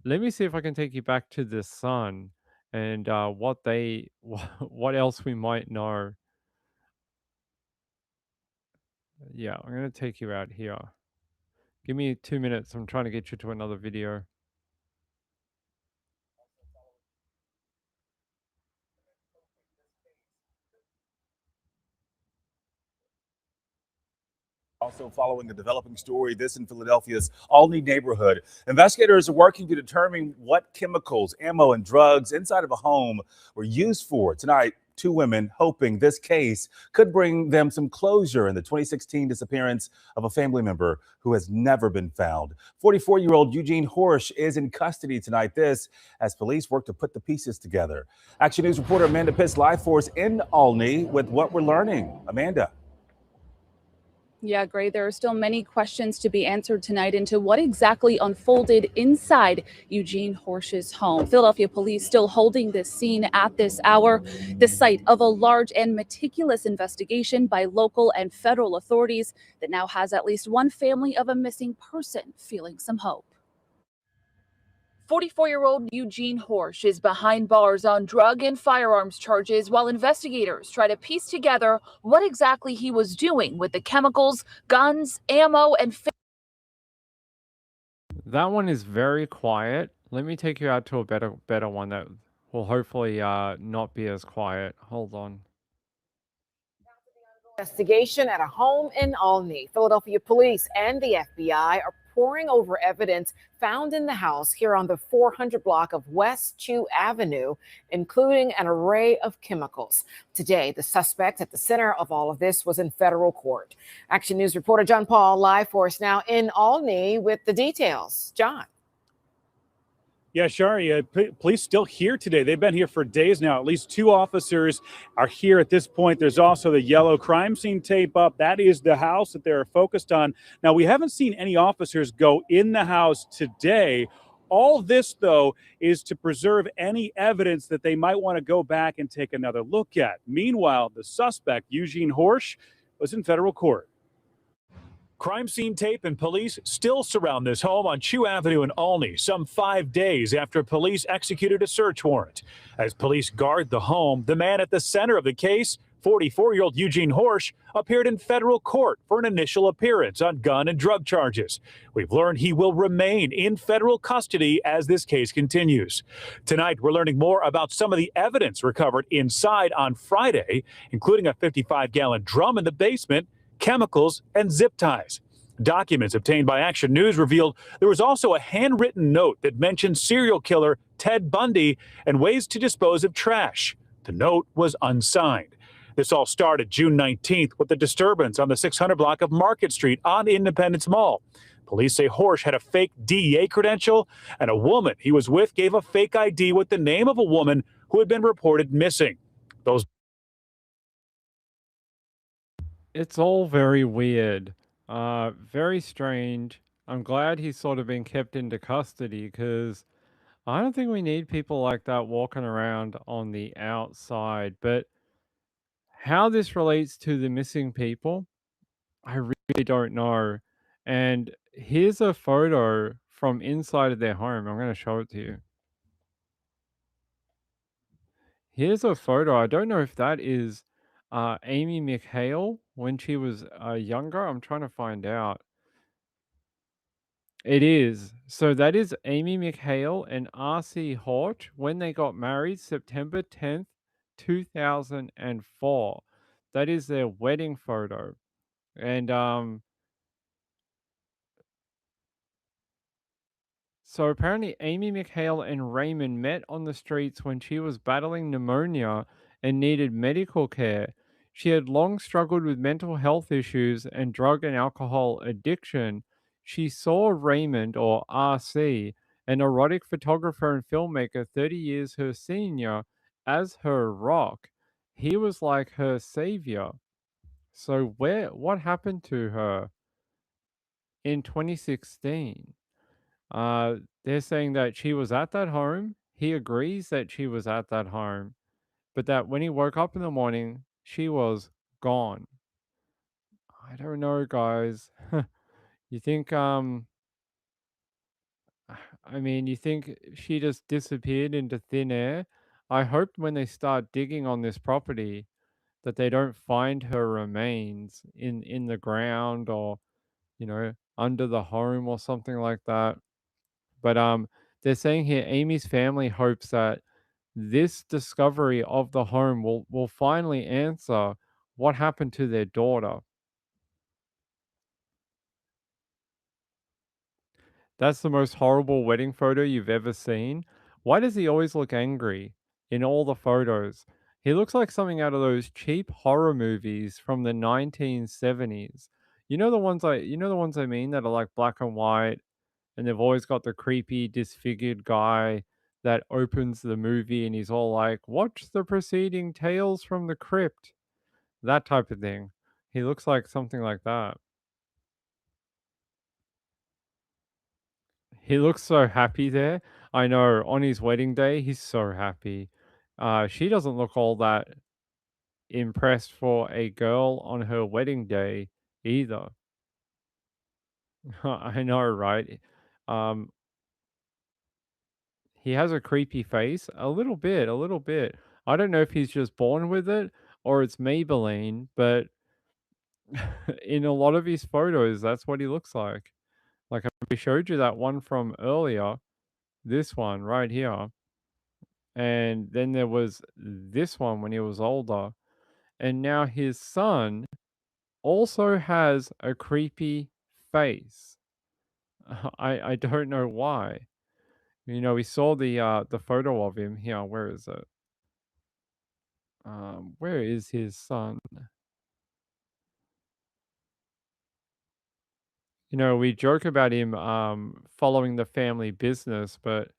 Let me see if I can take you back to the sun and what else we might know. Yeah, I'm gonna take you out here. Give me 2 minutes. I'm trying to get you to another video. Also following a developing story, this in Philadelphia's Albany neighborhood. Investigators are working to determine what chemicals, ammo, and drugs inside of a home were used for. Tonight, two women hoping this case could bring them some closure in the 2016 disappearance of a family member who has never been found. 44-year-old Eugene Horsch is in custody tonight. This as police work to put the pieces together. Action News reporter Amanda Pitts live for us in Albany with what we're learning. Amanda. Yeah, Gray, there are still many questions to be answered tonight into what exactly unfolded inside Eugene Horsch's home. Philadelphia police still holding this scene at this hour, the site of a large and meticulous investigation by local and federal authorities that now has at least one family of a missing person feeling some hope. 44-year-old Eugene Horsch is behind bars on drug and firearms charges while investigators try to piece together what exactly he was doing with the chemicals, guns, ammo, and That one is very quiet. Let me take you out to a better one that will hopefully not be as quiet. Hold on. Investigation at a home in Albany. Philadelphia police and the FBI are poring over evidence found in the house here on the 400 block of West Chew Avenue, including an array of chemicals. Today, the suspect at the center of all of this was in federal court. Action News reporter John Paul live for us now in Albany with the details. John. Yeah, Shari, police still here today. They've been here for days now. At least two officers are here at this point. There's also the yellow crime scene tape up. That is the house that they're focused on. Now, we haven't seen any officers go in the house today. All this, though, is to preserve any evidence that they might want to go back and take another look at. Meanwhile, the suspect, Eugene Horsch, was in federal court. Crime scene tape and police still surround this home on Chew Avenue in Albany, some 5 days after police executed a search warrant. As police guard the home, the man at the center of the case, 44-year-old Eugene Horsch, appeared in federal court for an initial appearance on gun and drug charges. We've learned he will remain in federal custody as this case continues. Tonight, we're learning more about some of the evidence recovered inside on Friday, including a 55-gallon drum in the basement, chemicals, and zip ties. Documents obtained by Action News revealed there was also a handwritten note that mentioned serial killer Ted Bundy and ways to dispose of trash. The note was unsigned. This all started June 19th with the disturbance on the 600 block of Market Street on Independence Mall. Police say Horsch had a fake DEA credential, and a woman he was with gave a fake ID with the name of a woman who had been reported missing. It's all very weird, very strange. I'm glad he's sort of been kept into custody because I don't think we need people like that walking around on the outside. But how this relates to the missing people, I really don't know. And here's a photo from inside of their home. I'm going to show it to you. Here's a photo. I don't know if that is Amy McHale when she was younger. I'm trying to find out. It is. So that is Amy McHale and R.C. Horsch when they got married September 10th, 2004. That is their wedding photo. And So apparently, Amy McHale and Raymond met on the streets when she was battling pneumonia and needed medical care. She had long struggled with mental health issues and drug and alcohol addiction. She saw Raymond, or RC, an erotic photographer and filmmaker 30 years her senior, as her rock. He was like her savior. So what happened to her in 2016? They're saying that she was at that home. He agrees that she was at that home, but that when he woke up in the morning, she was gone. I don't know, guys. You think, I mean, you think she just disappeared into thin air? I hope when they start digging on this property that they don't find her remains in the ground or, under the home or something like that. But they're saying here Amy's family hopes that this discovery of the home will finally answer what happened to their daughter. That's the most horrible wedding photo you've ever seen. Why does he always look angry in all the photos? He looks like something out of those cheap horror movies from the 1970s. You know the ones I mean that are like black and white, and they've always got the creepy disfigured guy that opens the movie and he's all like, "Watch the preceding tales from the crypt." That type of thing. He looks like something like that. He looks so happy there. I know, on his wedding day, he's so happy. She doesn't look all that impressed for a girl on her wedding day either. I know, right? Um, he has a creepy face, a little bit, a little bit. I don't know if he's just born with it or it's Maybelline, but in a lot of his photos, that's what he looks like. Like I showed you that one from earlier, this one right here. And then there was this one when he was older. And now his son also has a creepy face. I don't know why. We saw the photo of him here. Where is it? Where is his son? We joke about him following the family business, but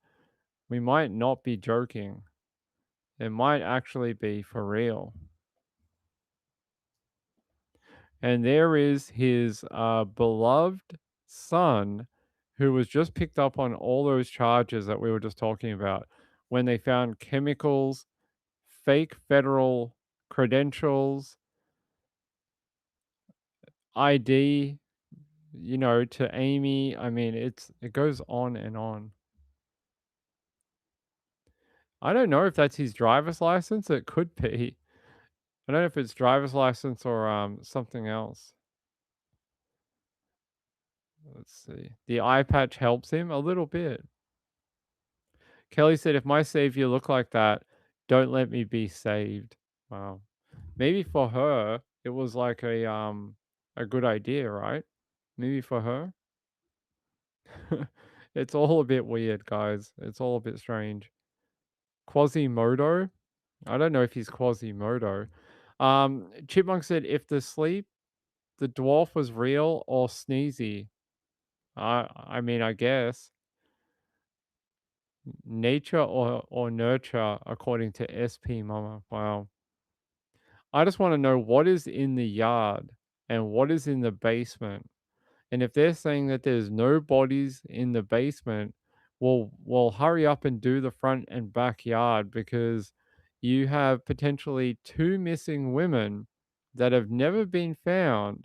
we might not be joking. It might actually be for real. And there is his beloved son, who was just picked up on all those charges that we were just talking about when they found chemicals, fake federal credentials, ID, to Amy. I mean, it goes on and on. I don't know if that's his driver's license. It could be. I don't know if it's driver's license or something else. Let's see. The eye patch helps him a little bit. Kelly said, "If my savior looked like that, don't let me be saved." Wow. Maybe for her, it was like a good idea, right? Maybe for her. It's all a bit weird, guys. It's all a bit strange. Quasimodo. I don't know if he's Quasimodo. Chipmunk said, "If the dwarf was real or sneezy." I mean, I guess. Nature or nurture, according to SP Mama. Wow. I just want to know what is in the yard and what is in the basement. And if they're saying that there's no bodies in the basement, well, hurry up and do the front and backyard, because you have potentially 2 missing women that have never been found,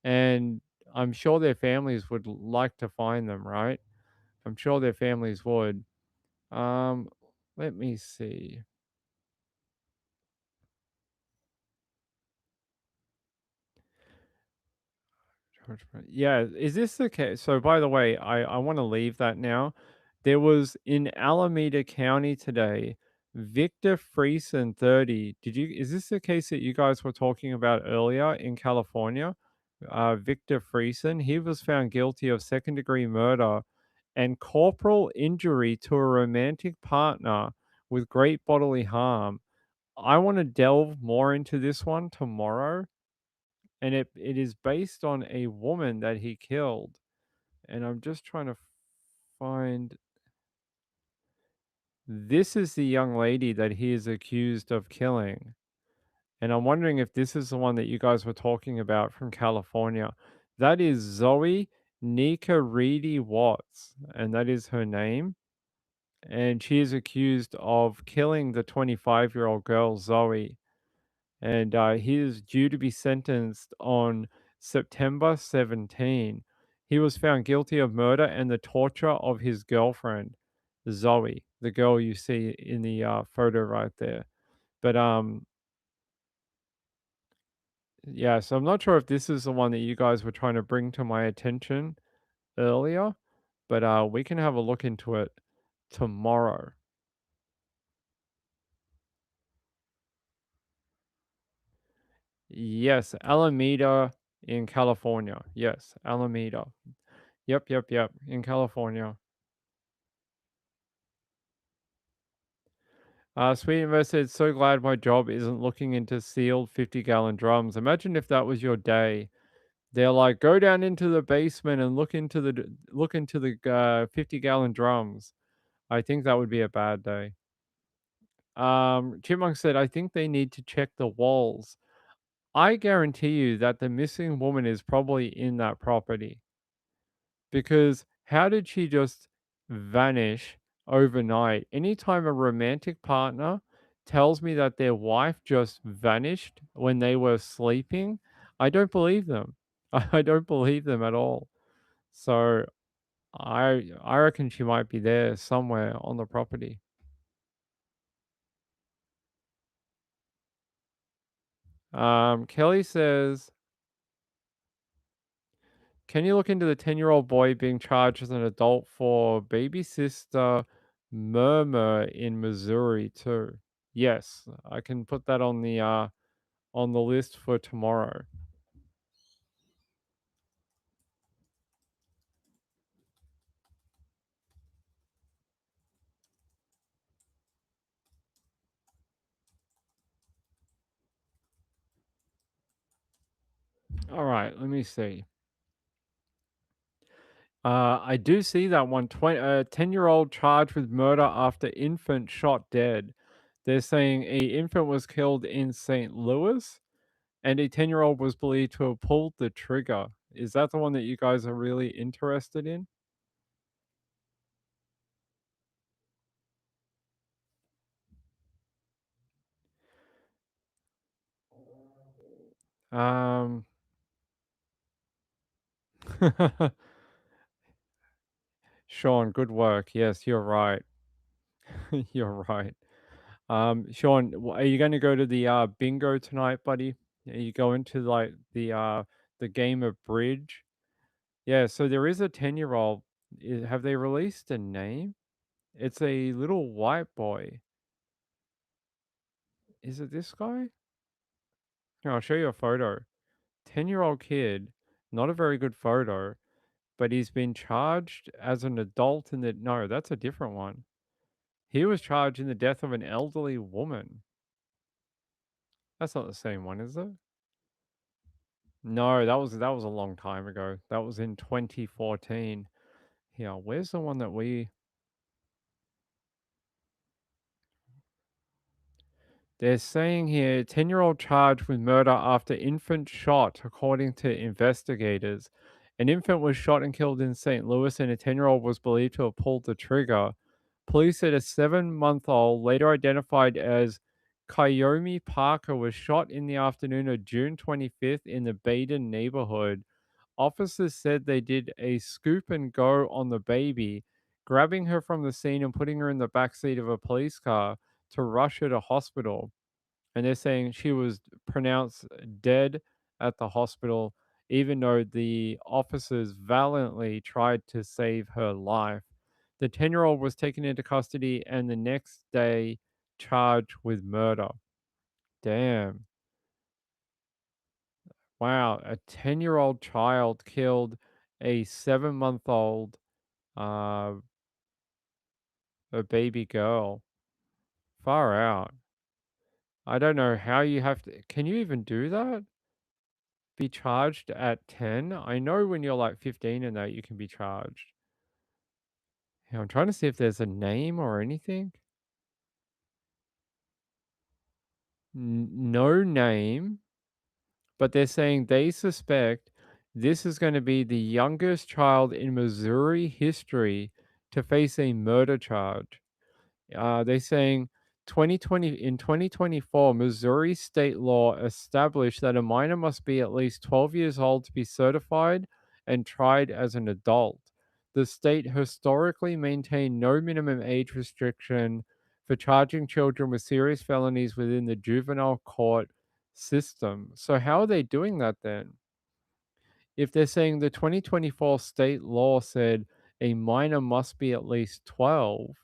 and I'm sure their families would like to find them, right? I'm sure their families would. Let me see. Yeah, is this the case? So, by the way, I want to leave that now. There was in Alameda County today, Victor Friesen, 30. Is this the case that you guys were talking about earlier in California? Victor Friesen, he was found guilty of second-degree murder and corporal injury to a romantic partner with great bodily harm. I want to delve more into this one tomorrow, and it is based on a woman that he killed, and I'm just trying to find. This is the young lady that he is accused of killing. And I'm wondering if this is the one that you guys were talking about from California. That is Zoe Nicaridi Watts, and that is her name. And she is accused of killing the 25-year-old girl, Zoe. And he is due to be sentenced on September 17. He was found guilty of murder and the torture of his girlfriend, Zoe, the girl you see in the photo right there. But yeah, so I'm not sure if this is the one that you guys were trying to bring to my attention earlier, but we can have a look into it tomorrow. Yes, Alameda in California. Yes, Alameda. Yep, in California. Sweet Investor, it's so glad my job isn't looking into sealed 50-gallon drums. Imagine if that was your day. They're like, go down into the basement and look into the 50-gallon drums. I think that would be a bad day. Chipmunk said, I think they need to check the walls. I guarantee you that the missing woman is probably in that property. Because how did she just vanish overnight? Anytime a romantic partner tells me that their wife just vanished when they were sleeping, I don't believe them. I don't believe them at all. So I reckon she might be there somewhere on the property. Kelly says, can you look into the 10-year-old boy being charged as an adult for baby sister murmur in Missouri too? Yes, I can put that on the list for tomorrow. All right, let me see. I do see that one. 10-year-old charged with murder after infant shot dead. They're saying a infant was killed in St. Louis, and a 10-year-old was believed to have pulled the trigger. Is that the one that you guys are really interested in? Um, Sean, good work. Yes, you're right. You're right. Sean, are you going to go to the bingo tonight, buddy? Are you going to like the game of bridge? Yeah, so there is a 10-year-old. Have they released a name? It's a little white boy. Is it this guy? Here, I'll show you a photo. 10-year-old kid, not a very good photo, but he's been charged as an adult in the no, that's a different one. He was charged in the death of an elderly woman. That's not the same one, is it? No, that was a long time ago. That was in 2014. Yeah, where's the one that we They're saying here 10-year-old charged with murder after infant shot, according to investigators. An infant was shot and killed in St. Louis, and a 10-year-old was believed to have pulled the trigger. Police said a 7-month-old, later identified as Kyomi Parker, was shot in the afternoon of June 25th in the Baden neighborhood. Officers said they did a scoop and go on the baby, grabbing her from the scene and putting her in the backseat of a police car to rush her to hospital. And they're saying she was pronounced dead at the hospital, even though the officers valiantly tried to save her life. The 10-year-old was taken into custody and the next day charged with murder. Damn. Wow, a 10-year-old child killed a 7-month-old uh, a baby girl. Far out. I don't know how you have to. Can you even do that? Be charged at 10? I know when you're like 15 and that you can be charged. Yeah, I'm trying to see if there's a name or anything. No name, but they're saying they suspect this is going to be the youngest child in Missouri history to face a murder charge. They're saying 2024, Missouri state law established that a minor must be at least 12 years old to be certified and tried as an adult. The state historically maintained no minimum age restriction for charging children with serious felonies within the juvenile court system. So, how are they doing that then? If they're saying the 2024 state law said a minor must be at least 12,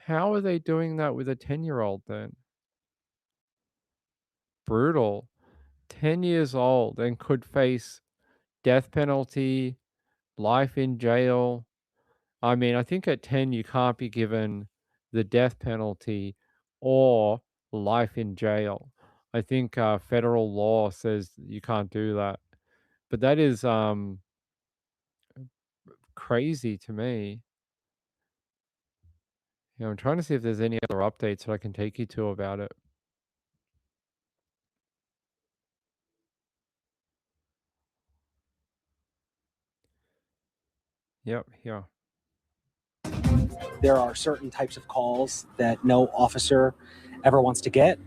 how are they doing that with a 10-year-old then? Brutal. 10 years old and could face death penalty, life in jail. I mean, I think at 10 you can't be given the death penalty or life in jail. I think federal law says you can't do that. But that is crazy to me. You know, I'm trying to see if there's any other updates that I can take you to about it. Yep, here. There are certain types of calls that no officer ever wants to get.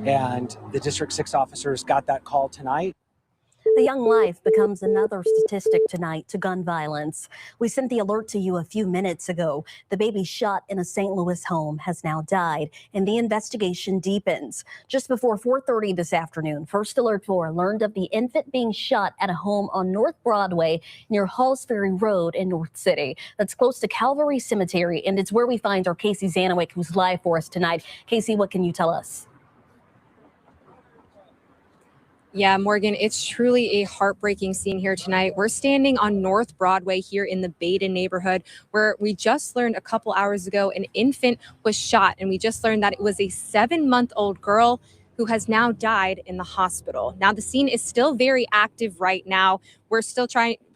And the District 6 officers got that call tonight. A young life becomes another statistic tonight to gun violence. We sent the alert to you a few minutes ago. The baby shot in a St. Louis home has now died, and the investigation deepens. Just before 4:30 this afternoon, First Alert 4 learned of the infant being shot at a home on North Broadway near Halls Ferry Road in North City. That's close to Calvary Cemetery, and it's where we find our Casey Zanowick, who's live for us tonight. Casey, what can you tell us? Yeah, Morgan, it's truly a heartbreaking scene here tonight. We're standing on North Broadway here in the Baden neighborhood, where we just learned a couple hours ago an infant was shot, and we just learned that it was a 7-month-old girl who has now died in the hospital. Now, the scene is still very active right now. We're still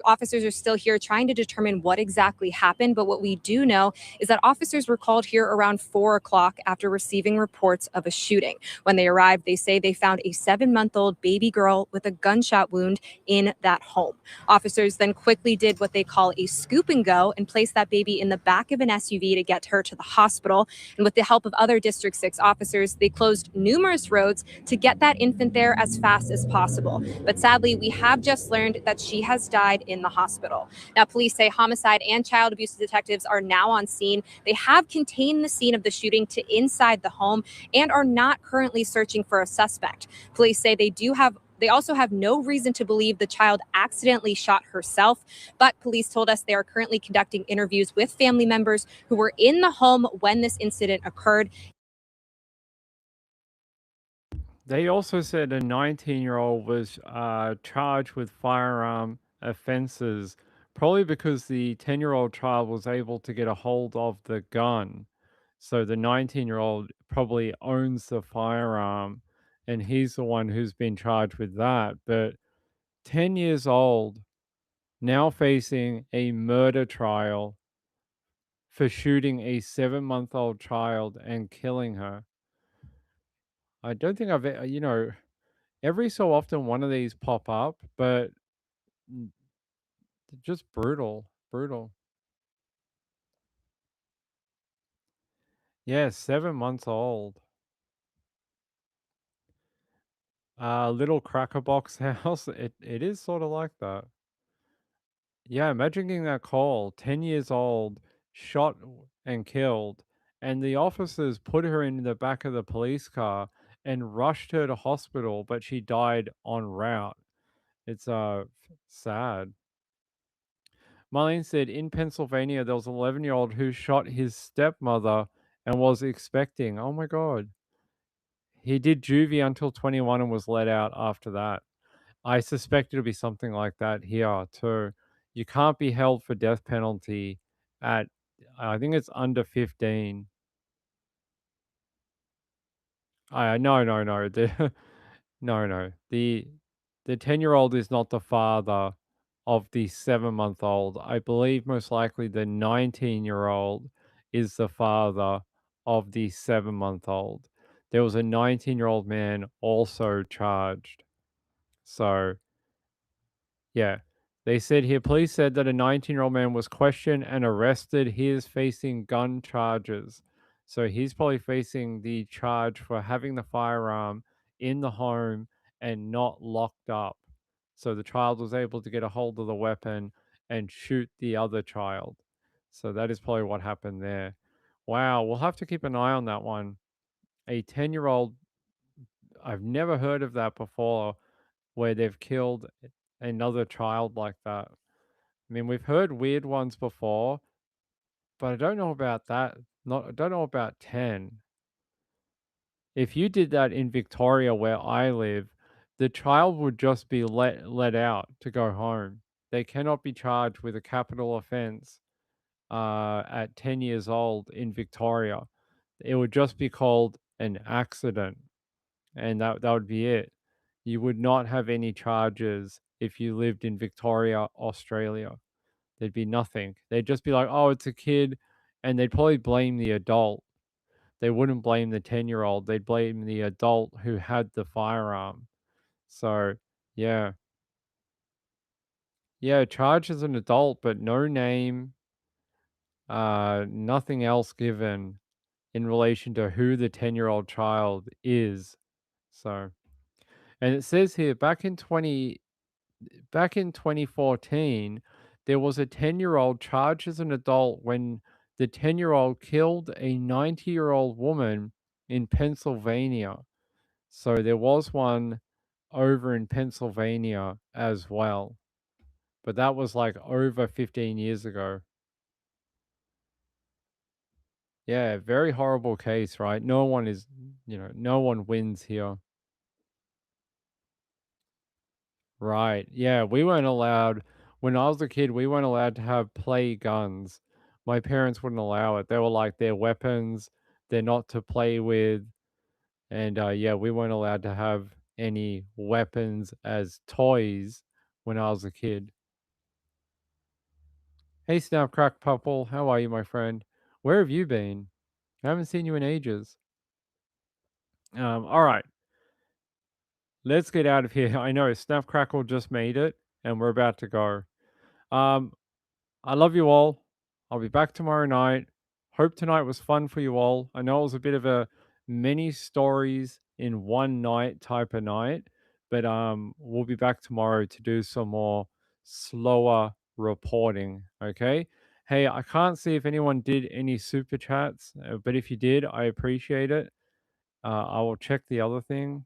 officers are still here trying to determine what exactly happened. But what we do know is that officers were called here around 4 o'clock after receiving reports of a shooting. When they arrived, they say they found a 7-month-old baby girl with a gunshot wound in that home. Officers then quickly did what they call a scoop and go and placed that baby in the back of an SUV to get her to the hospital. And with the help of other District 6 officers, they closed numerous roads to get that infant there as fast as possible. But sadly, we have just learned that she has died in the hospital. Now, police say homicide and child abuse detectives are now on scene. They have contained the scene of the shooting to inside the home and are not currently searching for a suspect. Police say they also have no reason to believe the child accidentally shot herself, but police told us they are currently conducting interviews with family members who were in the home when this incident occurred. They also said a 19-year-old was charged with firearm offenses, probably because the 10-year-old child was able to get a hold of the gun. So the 19-year-old probably owns the firearm, and he's the one who's been charged with that. But 10 years old, now facing a murder trial for shooting a 7-month-old child and killing her. I don't think I've, every so often one of these pop up, but just brutal, brutal. Yeah, 7 months old. Little cracker box house. It is sort of like that. Yeah, imagine getting that call, 10 years old, shot and killed, and the officers put her in the back of the police car and rushed her to hospital, but she died en route. It's sad. Marlene said in Pennsylvania there was an 11-year-old who shot his stepmother and was expecting. Oh my God. He did juvie until 21 and was let out after that. I suspect it'll be something like that here too. You can't be held for death penalty at, I think it's under 15. No, no, no. No, no. The 10-year-old is not the father of the 7-month-old. I believe most likely the 19-year-old is the father of the 7-month-old. There was a 19-year-old man also charged. So, yeah. They said here, police said that a 19-year-old man was questioned and arrested. He is facing gun charges. So he's probably facing the charge for having the firearm in the home and not locked up. So the child was able to get a hold of the weapon and shoot the other child. So that is probably what happened there. Wow, we'll have to keep an eye on that one. A 10-year-old, I've never heard of that before, where they've killed another child like that. I mean, we've heard weird ones before, but I don't know about that. I don't know about 10. If you did that in Victoria where I live, the child would just be let out to go home. They cannot be charged with a capital offense at 10 years old in Victoria. It would just be called an accident, and that would be it. You would not have any charges if you lived in Victoria, Australia. There'd be nothing. They'd just be like, oh, it's a kid, and they'd probably blame the adult. They wouldn't blame the 10-year-old. They'd blame the adult who had the firearm. So, yeah. Yeah, charged as an adult, but no name, nothing else given in relation to who the 10-year-old child is. So, and it says here, back in 2014, there was a 10-year-old charged as an adult when the 10-year-old killed a 90-year-old woman in Pennsylvania. So there was one over in Pennsylvania as well. But that was like over 15 years ago. Yeah, very horrible case, right? No one wins here. Right. Yeah, we weren't allowed, when I was a kid, we weren't allowed to have play guns. My parents wouldn't allow it. They were like, they're weapons, they're not to play with. And yeah, we weren't allowed to have any weapons as toys when I was a kid. Hey, Snapcrack Pupple, how are you, my friend? Where have you been? I haven't seen you in ages. All right. Let's get out of here. I know Snapcrackle just made it, and we're about to go. I love you all. I'll be back tomorrow night. Hope tonight was fun for you all. I know it was a bit of a many stories in one night type of night, but we'll be back tomorrow to do some more slower reporting. Okay. Hey, I can't see if anyone did any super chats, but if you did, I appreciate it. I will check the other thing.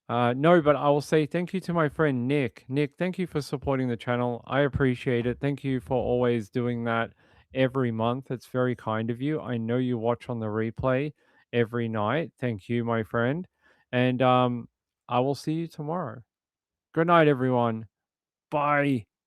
No, but I will say thank you to my friend Nick. Nick, thank you for supporting the channel. I appreciate it. Thank you for always doing that every month. It's very kind of you. I know you watch on the replay every night. Thank you, my friend. And I will see you tomorrow. Good night, everyone. Bye.